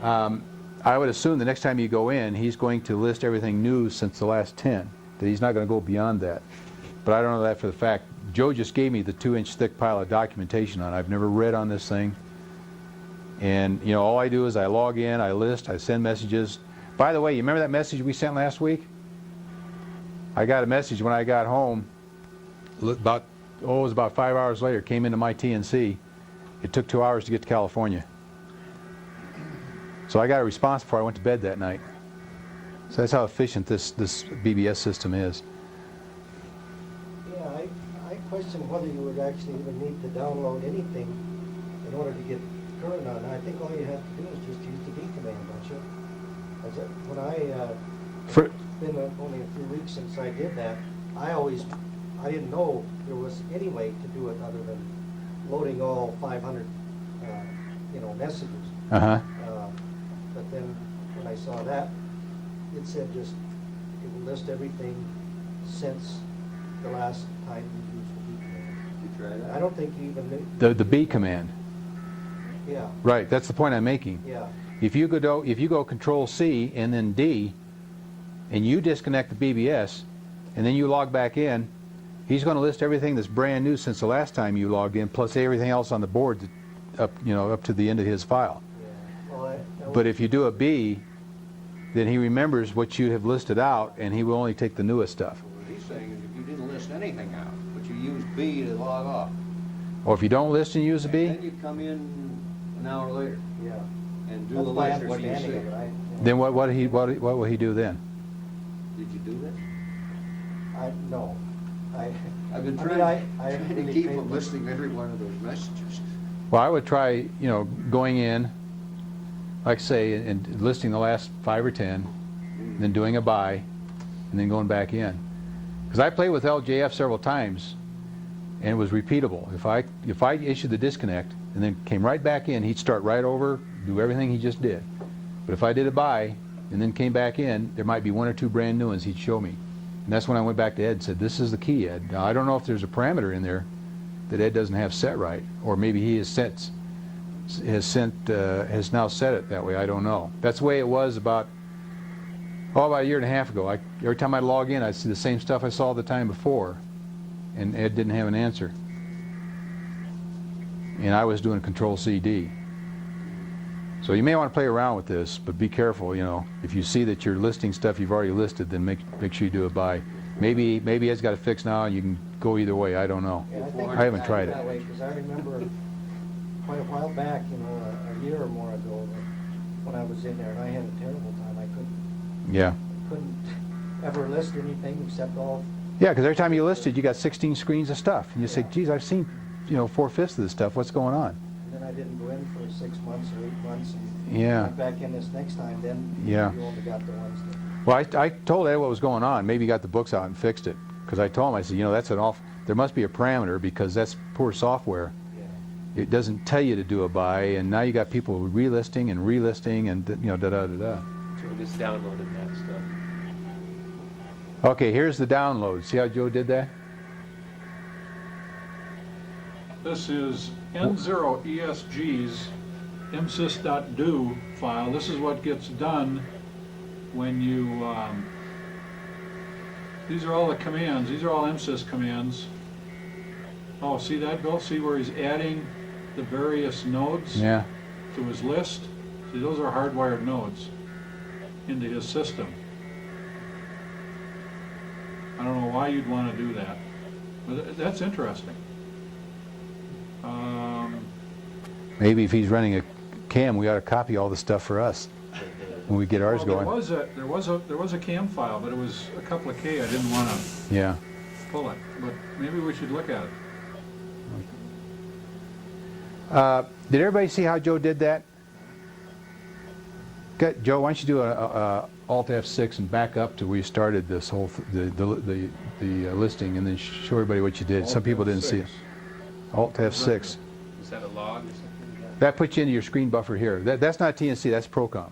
Speaker 1: I would assume the next time you go in, he's going to list everything new since the last 10, that he's not going to go beyond that. But I don't know that for the fact. Joe just gave me the 2-inch thick pile of documentation on it. I've never read on this thing. And, you know, all I do is I log in, I list, I send messages. By the way, you remember that message we sent last week? I got a message when I got home, it was about 5 hours later, came into my TNC. It took 2 hours to get to California. So I got a response before I went to bed that night. So that's how efficient this BBS system is.
Speaker 3: Yeah, I question whether you would actually even need to download anything in order to get current on it. I think all you have to do is just use the B command, don't you? As it, when it's been only a few weeks since I did that, I didn't know there was any way to do it other than loading all 500, messages.
Speaker 1: Uh-huh.
Speaker 3: But then when I saw that, it said it will list everything since the last time you used the B command.
Speaker 8: Did you try that?
Speaker 3: I don't think you even knew.
Speaker 1: The B command.
Speaker 3: Yeah.
Speaker 1: Right, that's the point I'm making.
Speaker 3: Yeah.
Speaker 1: If you go Control C and then D, and you disconnect the BBS, and then you log back in, he's going to list everything that's brand new since the last time you logged in, plus everything else on the board up to the end of his file.
Speaker 3: Yeah. Well,
Speaker 1: But if you do a B, then he remembers what you have listed out, and he will only take the newest stuff.
Speaker 8: What he's saying is if you didn't list anything out, but you use B to log off.
Speaker 1: Or if you don't list and use a B,
Speaker 8: Then you come in an hour later
Speaker 3: yeah.
Speaker 8: and do
Speaker 3: That's
Speaker 8: the
Speaker 3: my
Speaker 8: list. What do you see?
Speaker 3: understanding of it.
Speaker 1: then what will he do then?
Speaker 8: Did you do this?
Speaker 3: No.
Speaker 8: I've been
Speaker 3: I
Speaker 8: trying,
Speaker 3: mean, I
Speaker 8: trying to
Speaker 3: really
Speaker 8: keep
Speaker 3: paid
Speaker 8: from listing every one of those messages.
Speaker 1: Well, I would try, going in, like say, and listing the last 5 or 10, and then doing a buy, and then going back in. Because I played with LJF several times, and it was repeatable. If I issued the disconnect and then came right back in, he'd start right over, do everything he just did. But if I did a buy and then came back in, there might be 1 or 2 brand new ones he'd show me. And that's when I went back to Ed and said, this is the key, Ed. Now, I don't know if there's a parameter in there that Ed doesn't have set right, or maybe he has now set it that way. I don't know. That's the way it was about a year and a half ago. Every time I log in, I'd see the same stuff I saw the time before, and Ed didn't have an answer. And I was doing Control CD. So you may want to play around with this, but be careful. If you see that you're listing stuff you've already listed, then make sure you do a buy. Maybe Ed's got it fixed now, and you can go either way. I don't know.
Speaker 3: Yeah, I think
Speaker 1: I haven't tried
Speaker 3: that
Speaker 1: it.
Speaker 3: way, because I remember quite a while back, a year or more ago, when I was in there, and I had a terrible time. I couldn't ever list anything except all.
Speaker 1: Yeah, because every time you listed, you got 16 screens of stuff, and you say, "Geez, I've seen, 4/5 of this stuff. What's going on?"
Speaker 3: And then I didn't go in for 6 months or 8 months, and
Speaker 1: Yeah.
Speaker 3: went back in this next time. Then
Speaker 1: Yeah.
Speaker 3: you only got the ones that.
Speaker 1: Well, I told Ed what was going on. Maybe he got the books out and fixed it. Because I told him, I said, that's there must be a parameter, because that's poor software.
Speaker 3: Yeah.
Speaker 1: It doesn't tell you to do a buy, and now you got people relisting and relisting and da-da-da-da.
Speaker 10: So we just downloaded that stuff.
Speaker 1: Okay, here's the download. See how Joe did that?
Speaker 2: This is N0ESG's msys.do file. This is what gets done when you, these are all the commands. These are all Msys commands. Oh, see that, Bill? See where he's adding the various nodes
Speaker 1: Yeah.
Speaker 2: to his list? See, those are hardwired nodes into his system. I don't know why you'd want to do that, but that's interesting.
Speaker 1: Maybe if he's running a cam, we ought to copy all the stuff for us when we get ours
Speaker 2: Well,
Speaker 1: going.
Speaker 2: there was a cam file, but it was a couple of K. I didn't want to
Speaker 1: Yeah.
Speaker 2: pull it, but maybe we should look at it.
Speaker 1: Did everybody see how Joe did that? Good. Joe, why don't you do a Alt F6 and back up to where you started this whole the listing, and then show everybody what you did. Some people didn't see it. Alt F6.
Speaker 10: Is that a log or something?
Speaker 1: That puts you into your screen buffer here. That's not TNC, that's Procom.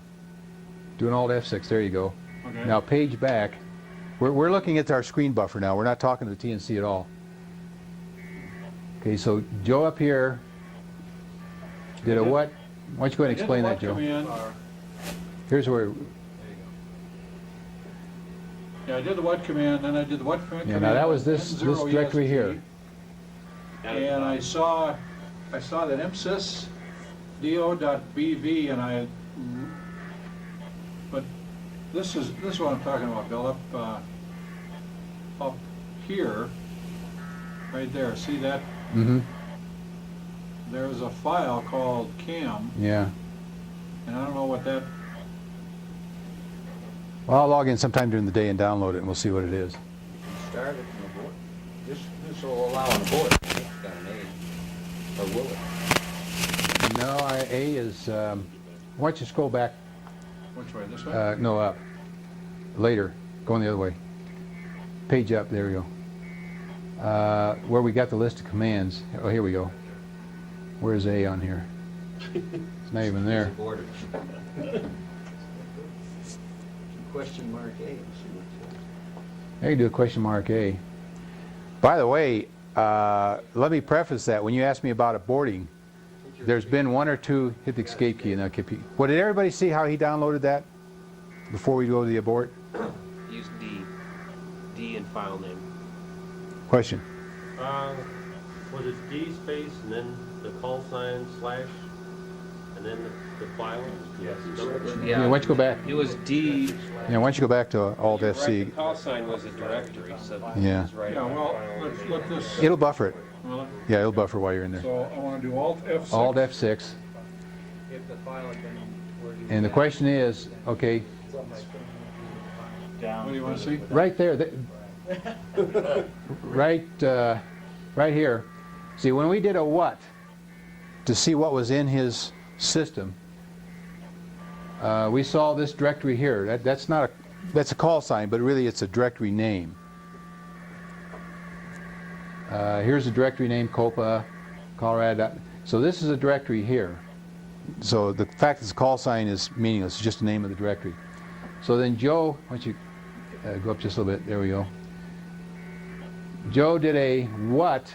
Speaker 1: Do an Alt F6, there you go.
Speaker 2: Okay.
Speaker 1: Now page back. We're looking at our screen buffer now. We're not talking to the TNC at all. Okay, so Joe up here did a what? Why don't you go ahead and explain that, Joe?
Speaker 2: Command.
Speaker 1: Here's where,
Speaker 2: Yeah, I did the what command, then I did the what command.
Speaker 1: yeah, now that was this directory here.
Speaker 2: And I saw that Msys do.bv, and but this is what I'm talking about, Bill. Up here, right there. See that?
Speaker 1: Mm-hmm.
Speaker 2: There's a file called cam,
Speaker 1: Yeah.
Speaker 2: and I don't know what that.
Speaker 1: Well, I'll log in sometime during the day and download it, and we'll see what it is.
Speaker 8: Start it from abort. This will allow an abort. It's got an A. Or will it?
Speaker 1: No, A is, why don't you scroll back,
Speaker 2: Which way? This way?
Speaker 1: no, up, later, going the other way. Page up, there we go. Where we got the list of commands. Oh, here we go. Where's A on here? It's not even there.
Speaker 8: Aborted. Question mark A and see what it says.
Speaker 1: I can do a question mark A. By the way, let me preface that when you asked me about aborting, there's been one or two, hit the escape key and that'll keep you. Well, did everybody see how he downloaded that before we go to the abort?
Speaker 10: Use D in file name.
Speaker 1: Question.
Speaker 4: Was it D space and then the call sign slash and then the file?
Speaker 7: Yes.
Speaker 1: Yeah, why don't you go back?
Speaker 10: It was D.
Speaker 1: Yeah, why don't you go back to Alt
Speaker 10: You're right,
Speaker 1: FC?
Speaker 10: the call sign was a directory, so
Speaker 1: Yeah.
Speaker 10: it's right
Speaker 2: Yeah,
Speaker 10: on the
Speaker 2: well,
Speaker 10: file
Speaker 2: let's
Speaker 10: name.
Speaker 2: let this.
Speaker 1: It'll buffer it.
Speaker 2: Well,
Speaker 1: Yeah, it'll buffer while you're in there.
Speaker 2: so I want to do Alt F6.
Speaker 1: Alt F6.
Speaker 5: If the file had been where you.
Speaker 1: And the question is, okay,
Speaker 2: What do you want to see?
Speaker 1: right there, right here. See, when we did a what to see what was in his system, we saw this directory here. That's a call sign, but really it's a directory name. Here's a directory name, Copa, Colorado. So this is a directory here. So the fact that it's a call sign is meaningless. It's just the name of the directory. So then Joe, why don't you go up just a little bit. There we go. Joe did a what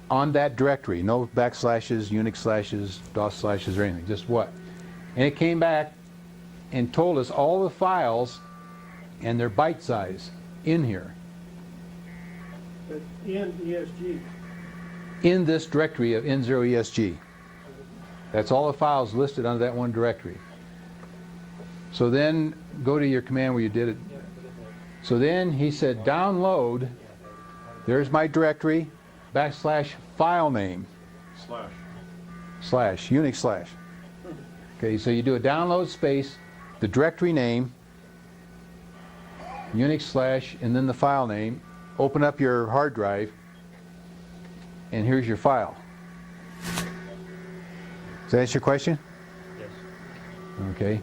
Speaker 1: on that directory. No backslashes, Unix slashes, DOS slashes, or anything. Just what. And it came back and told us all the files and their byte size in here.
Speaker 3: But in ESG,
Speaker 1: In this directory of N0ESG. That's all the files listed under that one directory. So then go to your command where you did it. So then he said download, there's my directory, /file name, slash, Unix slash. Okay, so you do a download space, the directory name, Unix slash, and then the file name. Open up your hard drive, and here's your file. Does that answer your question?
Speaker 4: Yes.
Speaker 1: Okay.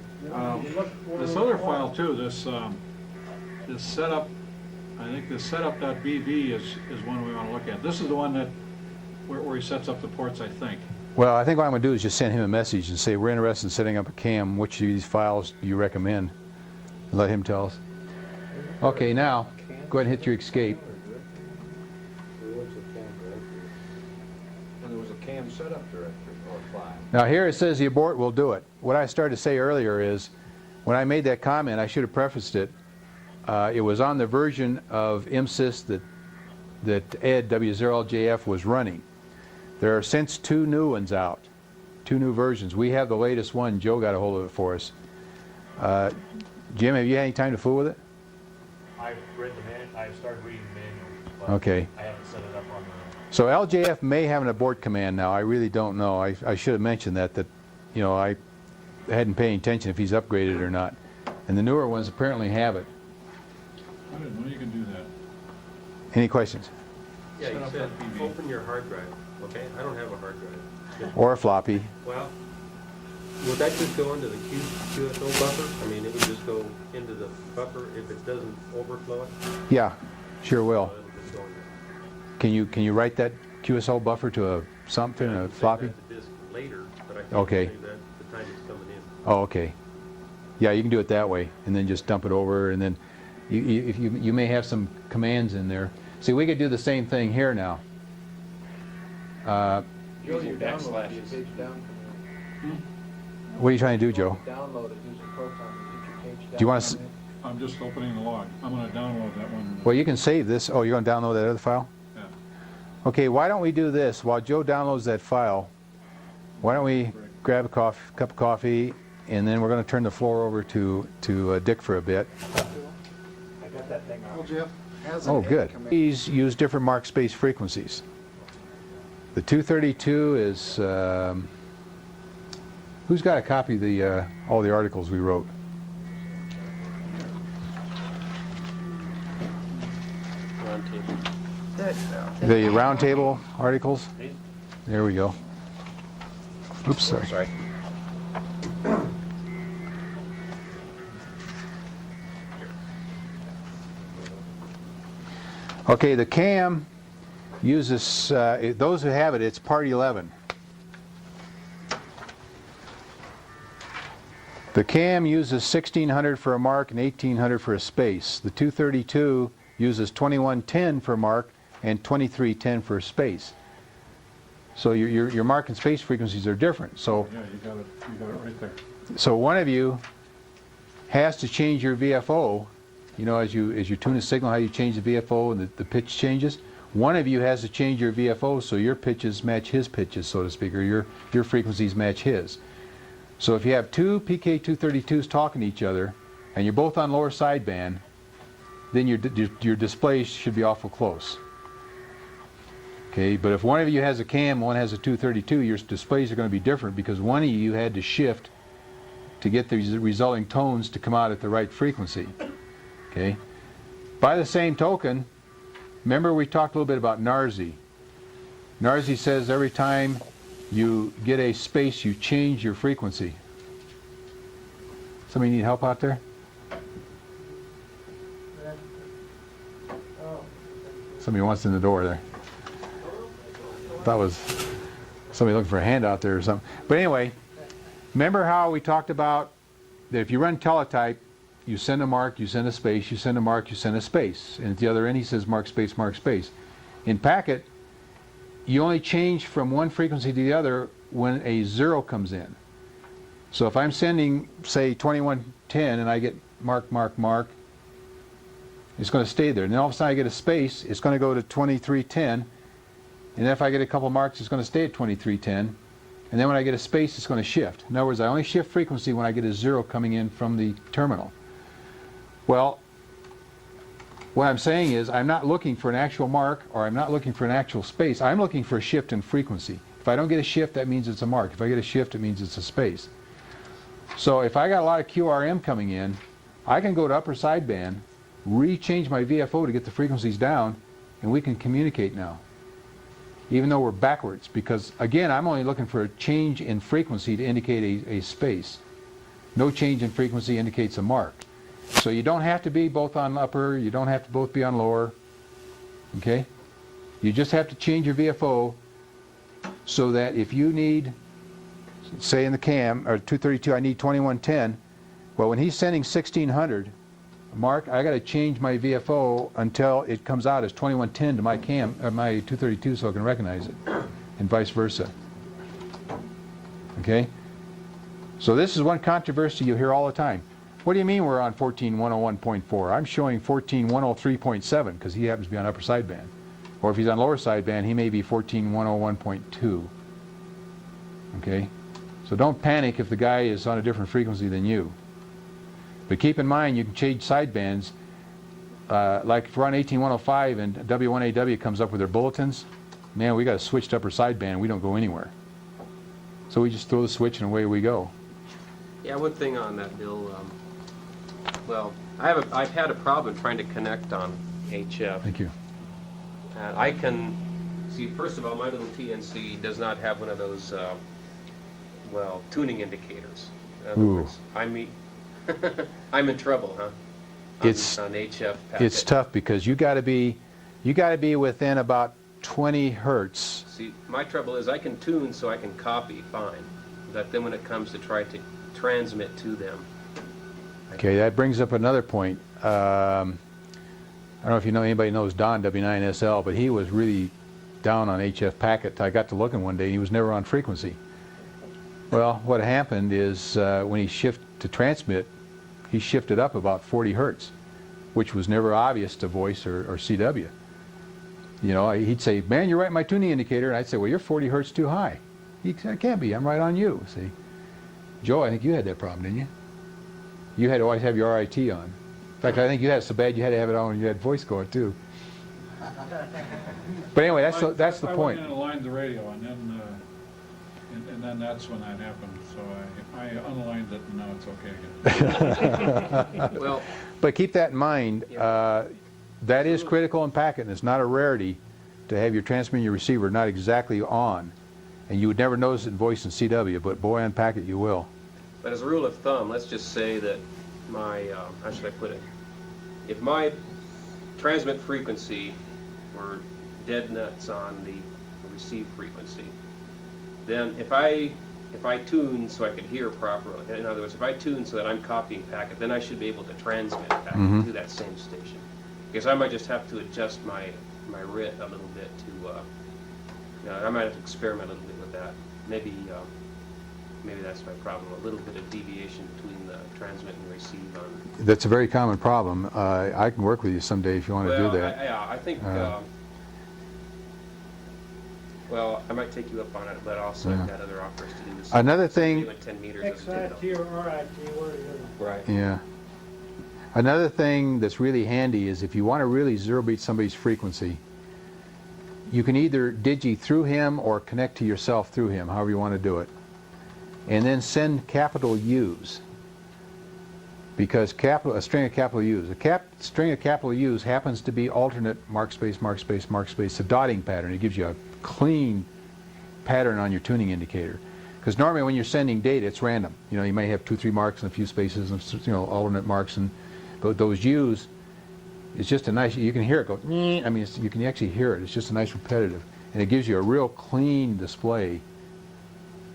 Speaker 2: This other file too, this setup, I think this setup.bv is one we want to look at. This is the one that where he sets up the ports, I think.
Speaker 1: Well, I think what I'm going to do is just send him a message and say, we're interested in setting up a cam. Which of these files do you recommend? Let him tell us. Okay, now, go ahead and hit your escape.
Speaker 8: And there was a cam setup directory or file.
Speaker 1: Now here it says the abort will do it. What I started to say earlier is, when I made that comment, I should have prefaced it. It was on the version of Msys that Ed W0LJF was running. There are since 2 new ones out, 2 new versions. We have the latest one. Joe got a hold of it for us. Jim, have you had any time to fool with it?
Speaker 7: I've read the I've started reading the manual, but
Speaker 1: Okay.
Speaker 7: I haven't set it up on the.
Speaker 1: So LJF may have an abort command now. I really don't know. I should have mentioned that you know, I hadn't paid attention if he's upgraded or not. And the newer ones apparently have it.
Speaker 2: I didn't know you can do that.
Speaker 1: Any questions?
Speaker 4: Yeah,
Speaker 2: Set
Speaker 4: you
Speaker 2: up
Speaker 4: said
Speaker 2: that PV.
Speaker 4: open your hard drive, okay? I don't have a hard drive.
Speaker 1: Or a floppy?
Speaker 4: Well, would that just go into the QSO buffer? I mean, it would just go into the buffer if it doesn't overflow it?
Speaker 1: Yeah, sure will.
Speaker 4: It'll just go in there.
Speaker 1: Can you write that QSL buffer to a something,
Speaker 4: I
Speaker 1: a
Speaker 4: can save
Speaker 1: floppy?
Speaker 4: that to disk later, but I
Speaker 1: Okay.
Speaker 4: can't save that the time it's coming in.
Speaker 1: Oh, okay. Yeah, you can do it that way, and then just dump it over, and then you may have some commands in there. See, we could do the same thing here now.
Speaker 5: Joe,
Speaker 10: Using
Speaker 5: your download will be a
Speaker 10: backslashes.
Speaker 5: page down from here.
Speaker 1: What are you trying to do, Joe?
Speaker 5: Download it using Proton, get your page down.
Speaker 1: Do you want
Speaker 5: from
Speaker 1: to?
Speaker 5: it.
Speaker 2: I'm just opening the log. I'm gonna download that one.
Speaker 1: Well, you can save this. Oh, you're going to download that other file?
Speaker 2: Yeah.
Speaker 1: Okay, why don't we do this? While Joe downloads that file, why don't we grab a cup of coffee, and then we're going to turn the floor over to Dick for a bit.
Speaker 11: I got that thing
Speaker 5: Well,
Speaker 11: out.
Speaker 5: Jeff has an
Speaker 1: Oh,
Speaker 5: A
Speaker 1: good.
Speaker 5: command.
Speaker 1: These use different mark space frequencies. The 232 is, who's got a copy of the all the articles we wrote? The roundtable articles? There we go. Oops, sorry.
Speaker 10: Sorry.
Speaker 1: Okay, the CAM uses, those who have it, it's part 11. The CAM uses 1600 for a mark and 1800 for a space. The 232 uses 2110 for a mark and 2310 for a space. So your mark and space frequencies are different. So,
Speaker 2: Yeah, you got it right there.
Speaker 1: so one of you has to change your VFO. You know, as you tune a signal, how you change the VFO and the pitch changes. One of you has to change your VFO so your pitches match his pitches, so to speak, or your frequencies match his. So if you have two PK232s talking to each other, and you're both on lower sideband, then your displays should be awful close. Okay, but if one of you has a CAM, one has a 232, your displays are going to be different because one of you had to shift to get the resulting tones to come out at the right frequency. Okay. By the same token, remember we talked a little bit about NARSI. NARSI says every time you get a space, you change your frequency. Somebody need help out there? Somebody wants in the door there. Thought it was somebody looking for a hand out there or something. But anyway, remember how we talked about that if you run teletype, you send a mark, you send a space, you send a mark, you send a space. And at the other end he says mark space, mark space. In packet, you only change from one frequency to the other when a 0 comes in. So if I'm sending, say, 2110 and I get mark, mark, mark, it's going to stay there. And then all of a sudden I get a space, it's going to go to 2310. And if I get a couple marks, it's going to stay at 2310. And then when I get a space, it's going to shift. In other words, I only shift frequency when I get a 0 coming in from the terminal. Well, what I'm saying is I'm not looking for an actual mark or I'm not looking for an actual space. I'm looking for a shift in frequency. If I don't get a shift, that means it's a mark. If I get a shift, it means it's a space. So if I got a lot of QRM coming in, I can go to upper sideband, re-change my VFO to get the frequencies down, and we can communicate now. Even though we're backwards, because again, I'm only looking for a change in frequency to indicate a space. No change in frequency indicates a mark. So you don't have to be both on upper, you don't have to both be on lower, okay? You just have to change your VFO so that if you need, say in the CAM, or 232, I need 2110, well when he's sending 1600, mark, I got to change my VFO until it comes out as 2110 to my CAM, or my 232 so I can recognize it, and vice versa. Okay? So this is one controversy you hear all the time. What do you mean we're on 14101.4? I'm showing 14103.7 because he happens to be on upper sideband. Or if he's on lower sideband, he may be 14101.2. Okay? So don't panic if the guy is on a different frequency than you. But keep in mind you can change sidebands. Like if we're on 18105 and W1AW comes up with their bulletins, man, we got to switch to upper sideband. We don't go anywhere. So we just throw the switch and away we go.
Speaker 10: Yeah, one thing on that, Bill. Well, I've had a problem trying to connect on HF.
Speaker 1: Thank you.
Speaker 10: And I can see. First of all, my little TNC does not have one of those, well, tuning indicators. In other words, I'm in trouble, huh?
Speaker 1: It's
Speaker 10: on HF packet.
Speaker 1: It's tough because you got to be within about 20 hertz.
Speaker 10: See, my trouble is I can tune so I can copy fine, but then when it comes to try to transmit to them.
Speaker 1: Okay, that brings up another point. I don't know if anybody knows Don W9SL, but he was really down on HF packet. I got to looking one day, and he was never on frequency. Well, what happened is when he shifted to transmit, he shifted up about 40 hertz, which was never obvious to voice or CW. You know, he'd say, man, you're right in my tuning indicator. And I'd say, well, you're 40 hertz too high. He said, I can't be. I'm right on you. See, Joe, I think you had that problem, didn't you? You had to always have your RIT on. In fact, I think you had it so bad you had to have it on when you had voice going too. But anyway, that's the
Speaker 2: I
Speaker 1: point.
Speaker 2: went in and aligned the radio, and then that's when that happened. So I unaligned it, and now it's okay again.
Speaker 10: Well,
Speaker 1: But keep that in mind. That is critical in packet, and it's not a rarity to have your transmitter and your receiver not exactly on. And you would never notice it in voice and CW, but boy, on packet you will.
Speaker 10: but as a rule of thumb, let's just say that my, how should I put it? If my transmit frequency were dead nuts on the receive frequency, then if I tune so I could hear properly, in other words, if I tune so that I'm copying packet, then I should be able to transmit packet to that same station. Because I might just have to adjust my RIT a little bit to, I might have to experiment a little bit with that. Maybe that's my problem, a little bit of deviation between the transmit and receive on.
Speaker 1: That's a very common problem. I can work with you someday if you want to do that.
Speaker 10: Yeah, I think, well, I might take you up on it, but also I've got other offers to do this.
Speaker 1: Another thing,
Speaker 10: 10 meters as a
Speaker 3: XIT
Speaker 10: dip.
Speaker 3: or RIT, where you're
Speaker 10: Right.
Speaker 1: yeah. Another thing that's really handy is if you want to really zero beat somebody's frequency, you can either digi through him or connect to yourself through him, however you want to do it. And then send capital U's. Because a string of capital U's. A string of capital U's happens to be alternate mark space, mark space, mark space, a dotting pattern. It gives you a clean pattern on your tuning indicator. Because normally when you're sending data, it's random. You know, you may have 2, 3 marks and a few spaces and, you know, alternate marks, but those U's, it's just a nice, you can hear it go, I mean, you can actually hear it. It's just a nice repetitive. And it gives you a real clean display,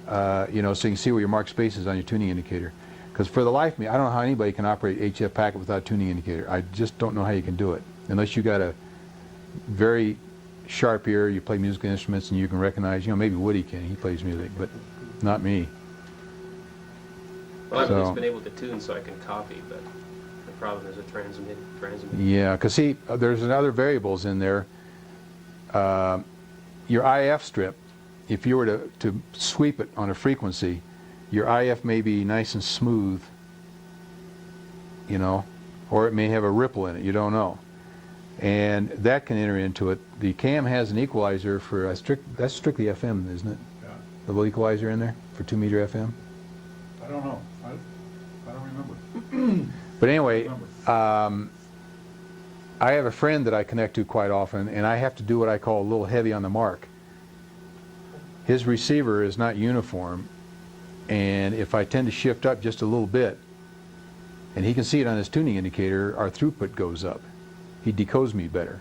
Speaker 1: you know, so you can see where your mark space is on your tuning indicator. Because for the life of me, I don't know how anybody can operate HF packet without a tuning indicator. I just don't know how you can do it. Unless you got a very sharp ear, you play musical instruments and you can recognize, you know, maybe Woody can, he plays music, but not me.
Speaker 10: Well, I've just been able to tune so I can copy, but the problem is a transmit.
Speaker 1: Yeah, because see, there's other variables in there. Your IF strip, if you were to sweep it on a frequency, your IF may be nice and smooth, you know, or it may have a ripple in it, you don't know. And that can enter into it. The cam has an equalizer for that's strictly FM, isn't it?
Speaker 2: Yeah.
Speaker 1: The little equalizer in there for 2 meter FM.
Speaker 2: I don't know. I don't remember.
Speaker 1: But anyway, I have a friend that I connect to quite often, and I have to do what I call a little heavy on the mark. His receiver is not uniform, and if I tend to shift up just a little bit, and he can see it on his tuning indicator, our throughput goes up. He decodes me better.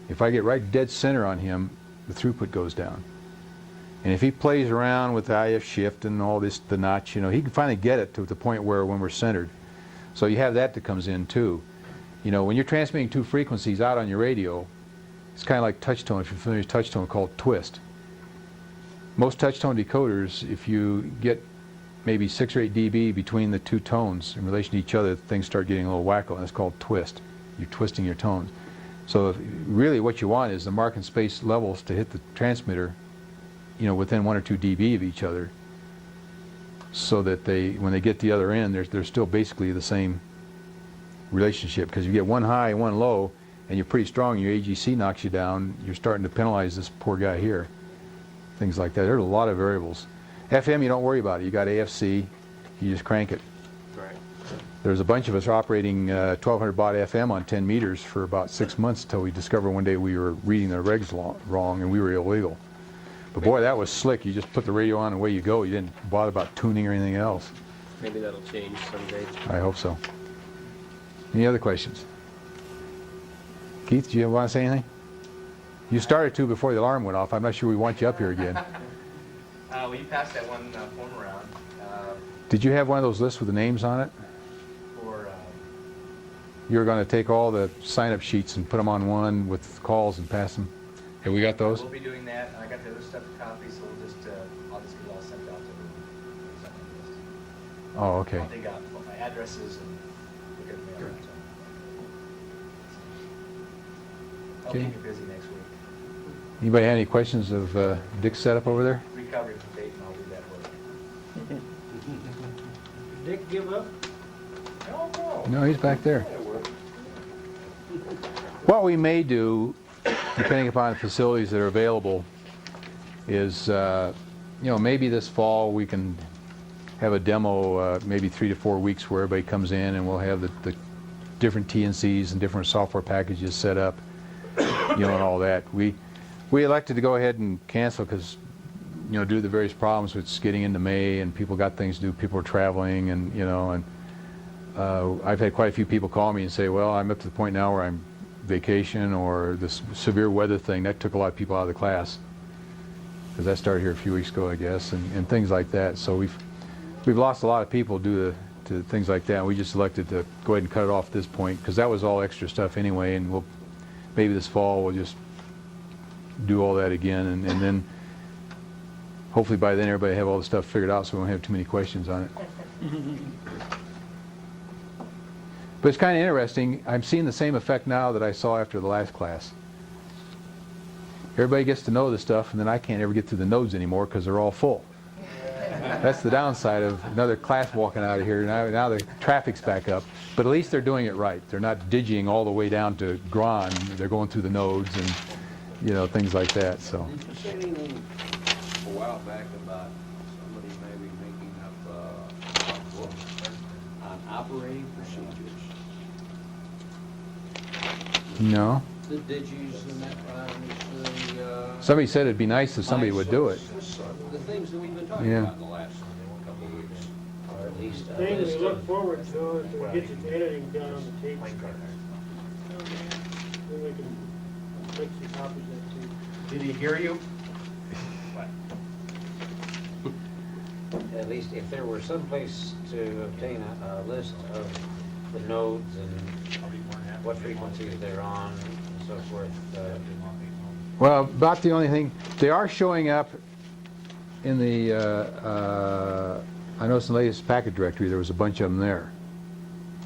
Speaker 1: If I get right dead center on him, the throughput goes down. And if he plays around with the IF shift and all this, the notch, you know, he can finally get it to the point where when we're centered. So you have that comes in too. You know, when you're transmitting 2 frequencies out on your radio, it's kind of like touch tone. If you're familiar with touch tone, called twist. Most touch tone decoders, if you get maybe 6 or 8 dB between the 2 tones in relation to each other, things start getting a little wacko, and it's called twist. You're twisting your tones. So really what you want is the mark and space levels to hit the transmitter, you know, within 1 or 2 dB of each other, so that when they get the other end, they're still basically the same relationship. Because if you get one high and one low, and you're pretty strong, your AGC knocks you down, you're starting to penalize this poor guy here. Things like that. There's a lot of variables. FM, you don't worry about it. You got AFC, you just crank it.
Speaker 10: Right.
Speaker 1: There's a bunch of us operating 1200 baud FM on 10 meters for about 6 months until we discovered one day we were reading the regs wrong and we were illegal. But boy, that was slick. You just put the radio on and away you go. You didn't bother about tuning or anything else.
Speaker 10: Maybe that'll change someday.
Speaker 1: I hope so. Any other questions? Keith, do you want to say anything? You started to before the alarm went off. I'm not sure we want you up here again.
Speaker 7: Well, you passed that one form around
Speaker 1: Did you have one of those lists with the names on it?
Speaker 7: for
Speaker 1: You were going to take all the sign-up sheets and put them on one with calls and pass them? Have we got those?
Speaker 12: We'll be doing that, and I got the other stuff to copy, so we'll just, I'll just get it all sent out to everyone.
Speaker 1: Oh, okay.
Speaker 12: I'll dig out what my addresses and we'll get the mail out. I'll
Speaker 1: Okay.
Speaker 12: keep you busy next week.
Speaker 1: Anybody have any questions of Dick's setup over there?
Speaker 12: Recovery from Dayton, I'll do that work.
Speaker 3: Dick give up?
Speaker 12: No,
Speaker 1: No, he's back there. What we may do, depending upon the facilities that are available, is, maybe this fall we can have a demo, maybe 3 to 4 weeks where everybody comes in and we'll have the different TNCs and different software packages set up, and all that. We elected to go ahead and cancel because, due to the various problems with getting into May and people got things to do, people are traveling, and I've had quite a few people call me and say, well, I'm up to the point now where I'm vacation or this severe weather thing. That took a lot of people out of the class because that started here a few weeks ago, I guess, and things like that. So we've lost a lot of people due to things like that. We just elected to go ahead and cut it off at this point because that was all extra stuff anyway, and maybe this fall we'll just do all that again, and then hopefully by then everybody have all the stuff figured out so we won't have too many questions on it. But it's kind of interesting. I'm seeing the same effect now that I saw after the last class. Everybody gets to know the stuff, and then I can't ever get through the nodes anymore because they're all full. That's the downside of another class walking out of here. Now the traffic's back up, but at least they're doing it right. They're not digging all the way down to Gron. They're going through the nodes and things like that. So.
Speaker 8: Did you say anything a while back about somebody maybe making up a book on operating procedures?
Speaker 1: No.
Speaker 8: The digis and that runs,
Speaker 1: Somebody said it'd be nice if somebody would do it.
Speaker 8: the things that we've been talking about in the last couple of weeks.
Speaker 3: Or at least a
Speaker 13: Thing we
Speaker 3: list
Speaker 13: look
Speaker 3: of,
Speaker 13: forward to is to get the editing done on the tape. Then we can make some copies of that too.
Speaker 12: Did he hear you?
Speaker 3: at least if there were some place to obtain a list of the nodes and what frequencies they're on and so forth.
Speaker 1: Well, about the only thing, they are showing up in the, I noticed in the latest packet directory there was a bunch of them there.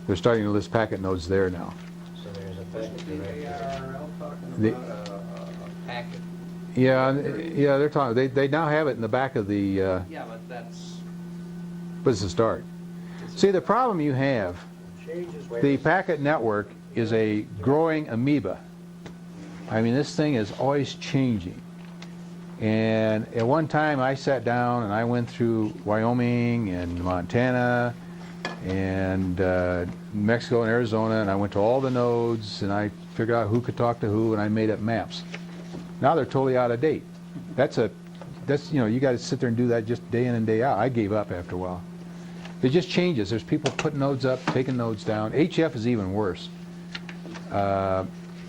Speaker 1: They're starting to list packet nodes there now.
Speaker 3: So there's a packet
Speaker 8: The
Speaker 3: directory.
Speaker 8: ARL talking
Speaker 1: The-
Speaker 8: about a packet.
Speaker 1: Yeah, they're talking, they now have it in the back of the,
Speaker 8: Yeah, but that's,
Speaker 1: but it's a start. See, the problem you have,
Speaker 13: Changes.
Speaker 1: the packet network is a growing amoeba. I mean, this thing is always changing. And at one time I sat down and I went through Wyoming and Montana and Mexico and Arizona, and I went to all the nodes and I figured out who could talk to who, and I made up maps. Now they're totally out of date. That's you got to sit there and do that just day in and day out. I gave up after a while. It just changes. There's people putting nodes up, taking nodes down. HF is even worse.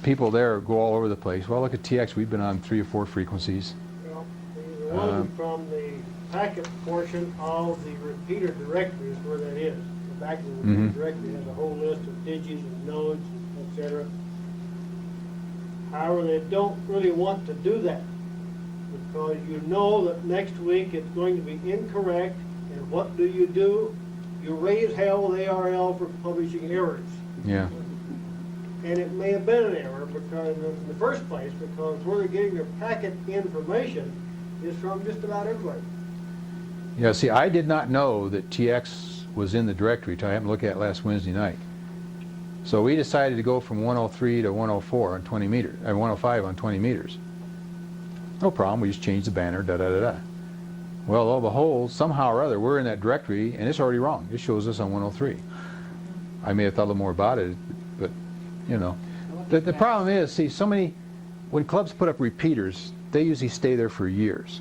Speaker 1: People there go all over the place. Well, look at TX. We've been on 3 or 4 frequencies.
Speaker 13: Well, the one from the packet portion of the repeater directory is where that is. The back of the repeater directory has a whole list of digits and nodes, etc. However, they don't really want to do that because you know that next week it's going to be incorrect, and what do? You raise hell with ARL for publishing errors.
Speaker 1: Yeah.
Speaker 13: And it may have been an error because in the first place, because where they're getting their packet information is from just about everybody.
Speaker 1: Yeah, see, I did not know that TX was in the directory until I happened to look at it last Wednesday night. So we decided to go from 103 to 104 on 20 meters, 105 on 20 meters. No problem, we just changed the banner, da-da-da-da. Well, lo and behold, somehow or other, we're in that directory, and it's already wrong. It shows us on 103. I may have thought a little more about it, but, you know. The problem is, see, when clubs put up repeaters, they usually stay there for years.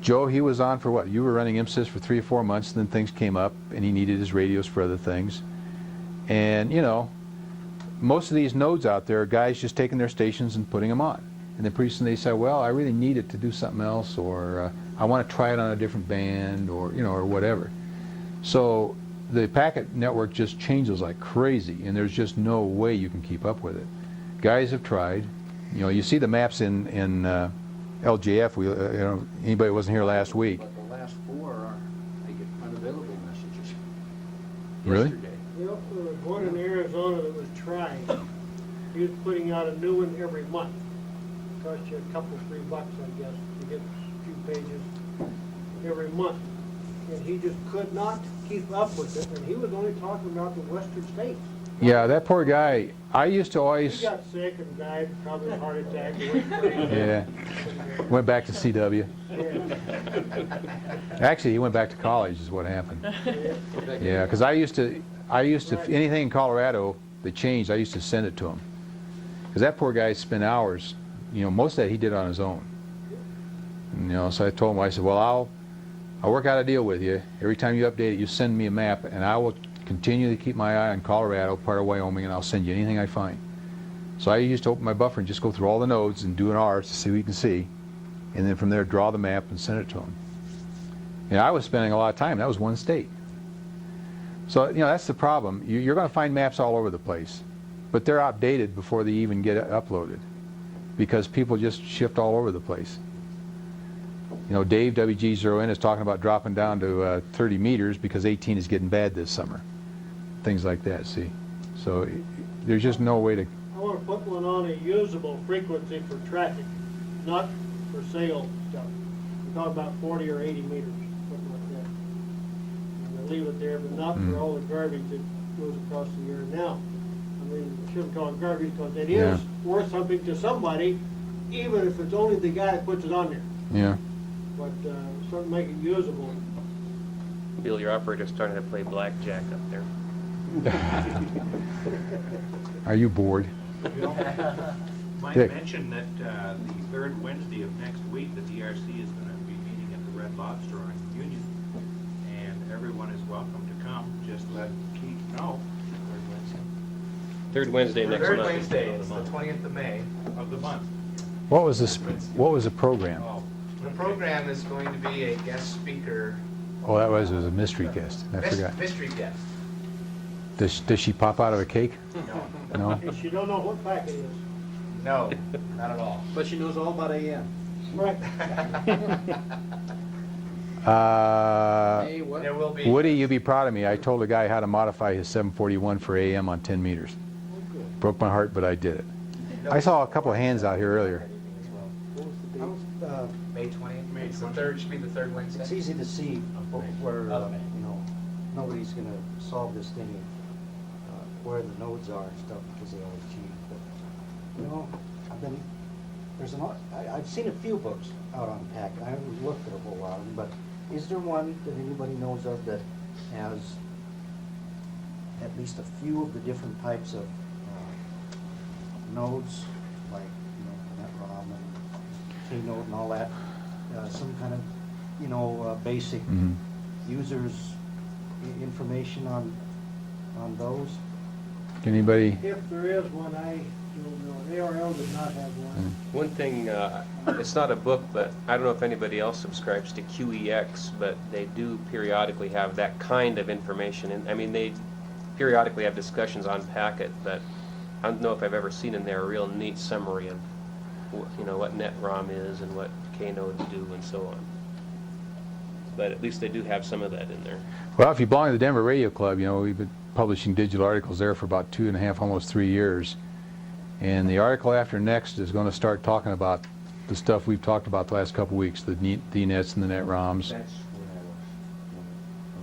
Speaker 1: Joe, he was on for what? You were running Msys for 3 or 4 months, and then things came up, and he needed his radios for other things. And, you know, most of these nodes out there are guys just taking their stations and putting them on. And then pretty soon they say, well, I really need it to do something else, or I want to try it on a different band, or, you know, or whatever. So the packet network just changes like crazy, and there's just no way you can keep up with it. Guys have tried, You know, you see the maps in LJF. You know, anybody who wasn't here last week.
Speaker 8: But the last 4 are, I get unavailable messages.
Speaker 1: Really?
Speaker 8: Yesterday.
Speaker 13: You know, there was one in Arizona that was trying. He was putting out a new one every month. Cost you a couple, $3, I guess, to get a few pages every month. And he just could not keep up with it, and he was only talking about the western states.
Speaker 1: Yeah, that poor guy. I used to
Speaker 13: He
Speaker 1: always.
Speaker 13: got sick and died, probably of a heart attack. He went crazy.
Speaker 1: Yeah. Went back to CW.
Speaker 13: Yeah.
Speaker 1: Actually, he went back to college is what happened. Yeah, because I used to, anything in Colorado that changed, I used to send it to him. Because that poor guy spent hours, you know, most of that he did on his own. And, you know, so I told him, I said, well, I'll work out a deal with you. Every time you update it, you send me a map, and I will continue to keep my eye on Colorado, part of Wyoming, and I'll send you anything I find. So I used to open my buffer and just go through all the nodes and do an R to see what you can see, and then from there draw the map and send it to him. And I was spending a lot of time. That was one state. So, you know, that's the problem. You're going to find maps all over the place, but they're outdated before they even get uploaded because people just shift all over the place. You know, Dave, WG0N, is talking about dropping down to 30 meters because 18 is getting bad this summer. Things like that, see? So there's just no way to...
Speaker 13: I want to put one on a usable frequency for traffic, not for sale stuff. We're talking about 40 or 80 meters, something like that. And I leave it there, but not for all the garbage that goes across the air now. I mean, we shouldn't call it garbage because it is worth something to somebody, even if it's only the guy that puts it on there.
Speaker 1: Yeah.
Speaker 13: But something to make it usable.
Speaker 10: Bill, your operator's starting to play blackjack up there.
Speaker 1: Are you bored?
Speaker 7: Might
Speaker 1: Dick.
Speaker 7: mention that the third Wednesday of next week, the DRC is going to be meeting at the Red Lobster on Union, and everyone is welcome to come. Just let Keith know.
Speaker 10: Third Wednesday next
Speaker 12: Third
Speaker 10: month.
Speaker 12: Wednesday, it's the 20th of May.
Speaker 7: Of the month.
Speaker 1: What was this? What was the program?
Speaker 7: Oh,
Speaker 12: The program is going to be a guest speaker.
Speaker 1: Oh, it was a mystery guest. I forgot.
Speaker 12: Mystery guest.
Speaker 1: Does she pop out of a cake? No.
Speaker 13: And she don't know what pack it is.
Speaker 12: No, not at all.
Speaker 8: But she knows all about AM.
Speaker 13: Right.
Speaker 8: Hey, what?
Speaker 12: There will be.
Speaker 1: Woody, you'd be proud of me. I told a guy how to modify his 741 for AM on 10 meters. Broke my heart, but I did it. I saw a couple of hands out here earlier.
Speaker 12: May 20th. It's the third. Should be the third Wednesday.
Speaker 3: It's easy to see where, you know, nobody's going to solve this thing, where the nodes are and stuff, because they always cheat. But, you know, I've seen a few books out on PAC. I haven't looked at a whole lot of them, but is there one that anybody knows of that has at least a few of the different types of nodes, like, you know, NetROM and Keynote and all that, some kind of, you know, basic users information on those?
Speaker 1: Anybody?
Speaker 13: If there is one, I don't know. ARL does not have one.
Speaker 10: One thing, it's not a book, but I don't know if anybody else subscribes to QEX, but they do periodically have that kind of information. And I mean, they periodically have discussions on Packet, but I don't know if I've ever seen in there a real neat summary of, you know, what NetROM is and what Knodes do and so on. But at least they do have some of that in there.
Speaker 1: Well, if you belong to the Denver Radio Club, you know, we've been publishing digital articles there for about 2.5, almost 3 years. And the article after next is going to start talking about the stuff we've talked about the last couple of weeks, the DNets and the NetROMs.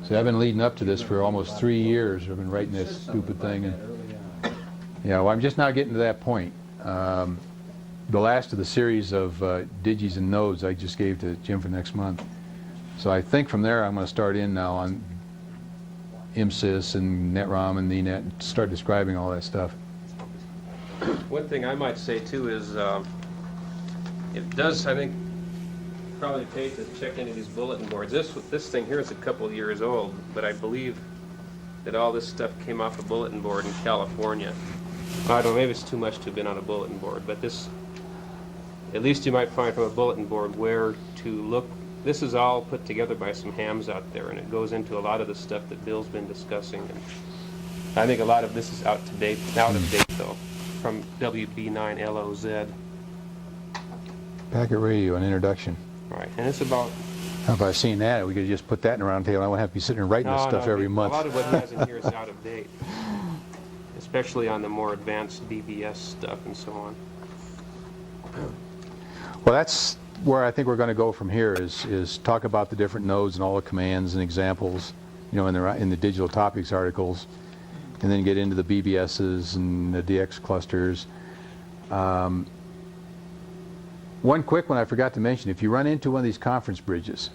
Speaker 1: So I've been leading up to this for almost 3 years. I've been writing this stupid thing. And, yeah, well, I'm just now getting to that point. The last of the series of digis and nodes I just gave to Jim for next month. So I think from there I'm going to start in now on Msys and NetROM and DNet and start describing all that stuff.
Speaker 10: One thing I might say too is it does, I think, probably pay to check into these bulletin boards. This thing here is a couple of years old, but I believe that all this stuff came off a bulletin board in California. I don't know, maybe it's too much to have been on a bulletin board, but this, at least you might find from a bulletin board where to look. This is all put together by some hams out there, and it goes into a lot of the stuff that Bill's been discussing. And I think a lot of this is out of date though, from WB9LOZ.
Speaker 1: Packet radio, an introduction.
Speaker 10: Right, and it's about...
Speaker 1: If I've seen that, we could just put that in a round table. I wouldn't have to be sitting there writing this stuff every month.
Speaker 10: A lot of what he has in here is out of date, especially on the more advanced BBS stuff and so on.
Speaker 1: Well, that's where I think we're going to go from here is talk about the different nodes and all the commands and examples, you know, in the digital topics articles, and then get into the BBSs and the DX clusters. One quick one I forgot to mention, if you run into one of these conference bridges,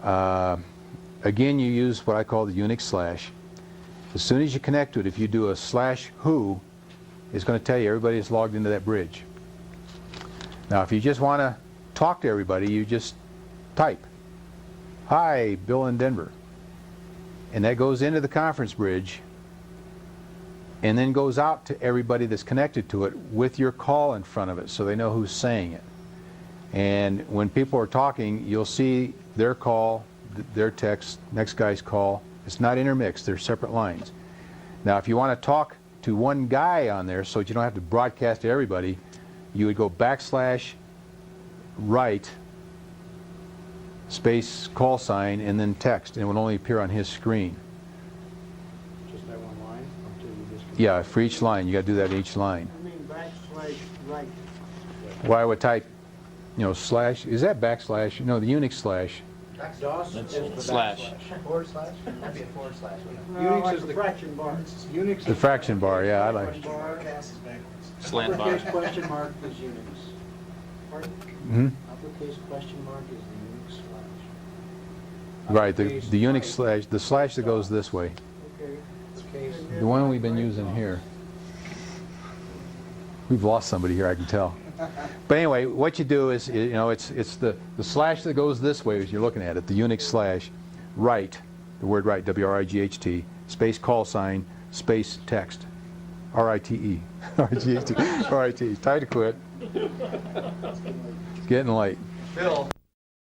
Speaker 1: again you use what I call the Unix slash. As soon as you connect to it, if you do a /who, it's going to tell you everybody is logged into that bridge. Now if you just want to talk to everybody, you just type, "Hi, Bill in Denver." And that goes into the conference bridge and then goes out to everybody that's connected to it with your call in front of it so they know who's saying it. And when people are talking, you'll see their call, their text, next guy's call. It's not intermixed, they're separate lines. Now if you want to talk to one guy on there so that you don't have to broadcast to everybody, you would go /right space call sign and then text, and it would only appear on his screen.
Speaker 11: Just that one line? Until you just...
Speaker 1: Yeah, for each line, you got to do that in each line.
Speaker 13: I mean /right.
Speaker 1: Well, I would type, you know, slash, is that backslash? No, the Unix slash.
Speaker 11: DOS is the
Speaker 6: slash.
Speaker 12: Forward slash? That'd be a forward slash, wouldn't it?
Speaker 13: Well,
Speaker 11: Unix
Speaker 13: like
Speaker 11: is
Speaker 13: a
Speaker 11: the-
Speaker 13: fraction bar.
Speaker 11: Unix.
Speaker 1: The fraction bar, yeah, I like.
Speaker 11: Fraction bar.
Speaker 6: Slant bar.
Speaker 11: Uppercase question mark is Unix.
Speaker 1: Hmm?
Speaker 11: Uppercase question mark is the Unix slash.
Speaker 1: Right, the Unix slash, the slash that goes this way.
Speaker 13: Okay.
Speaker 11: Uppercase.
Speaker 1: The one we've been using here. We've lost somebody here, I can tell. But anyway, what you do is, you know, it's the slash that goes this way as you're looking at it, the Unix slash, right, the word right, W-R-I-G-H-T, space call sign, space text, R-I-T-E, R-I-G-H-T, R-I-T, time to quit. It's getting late.
Speaker 12: Phil,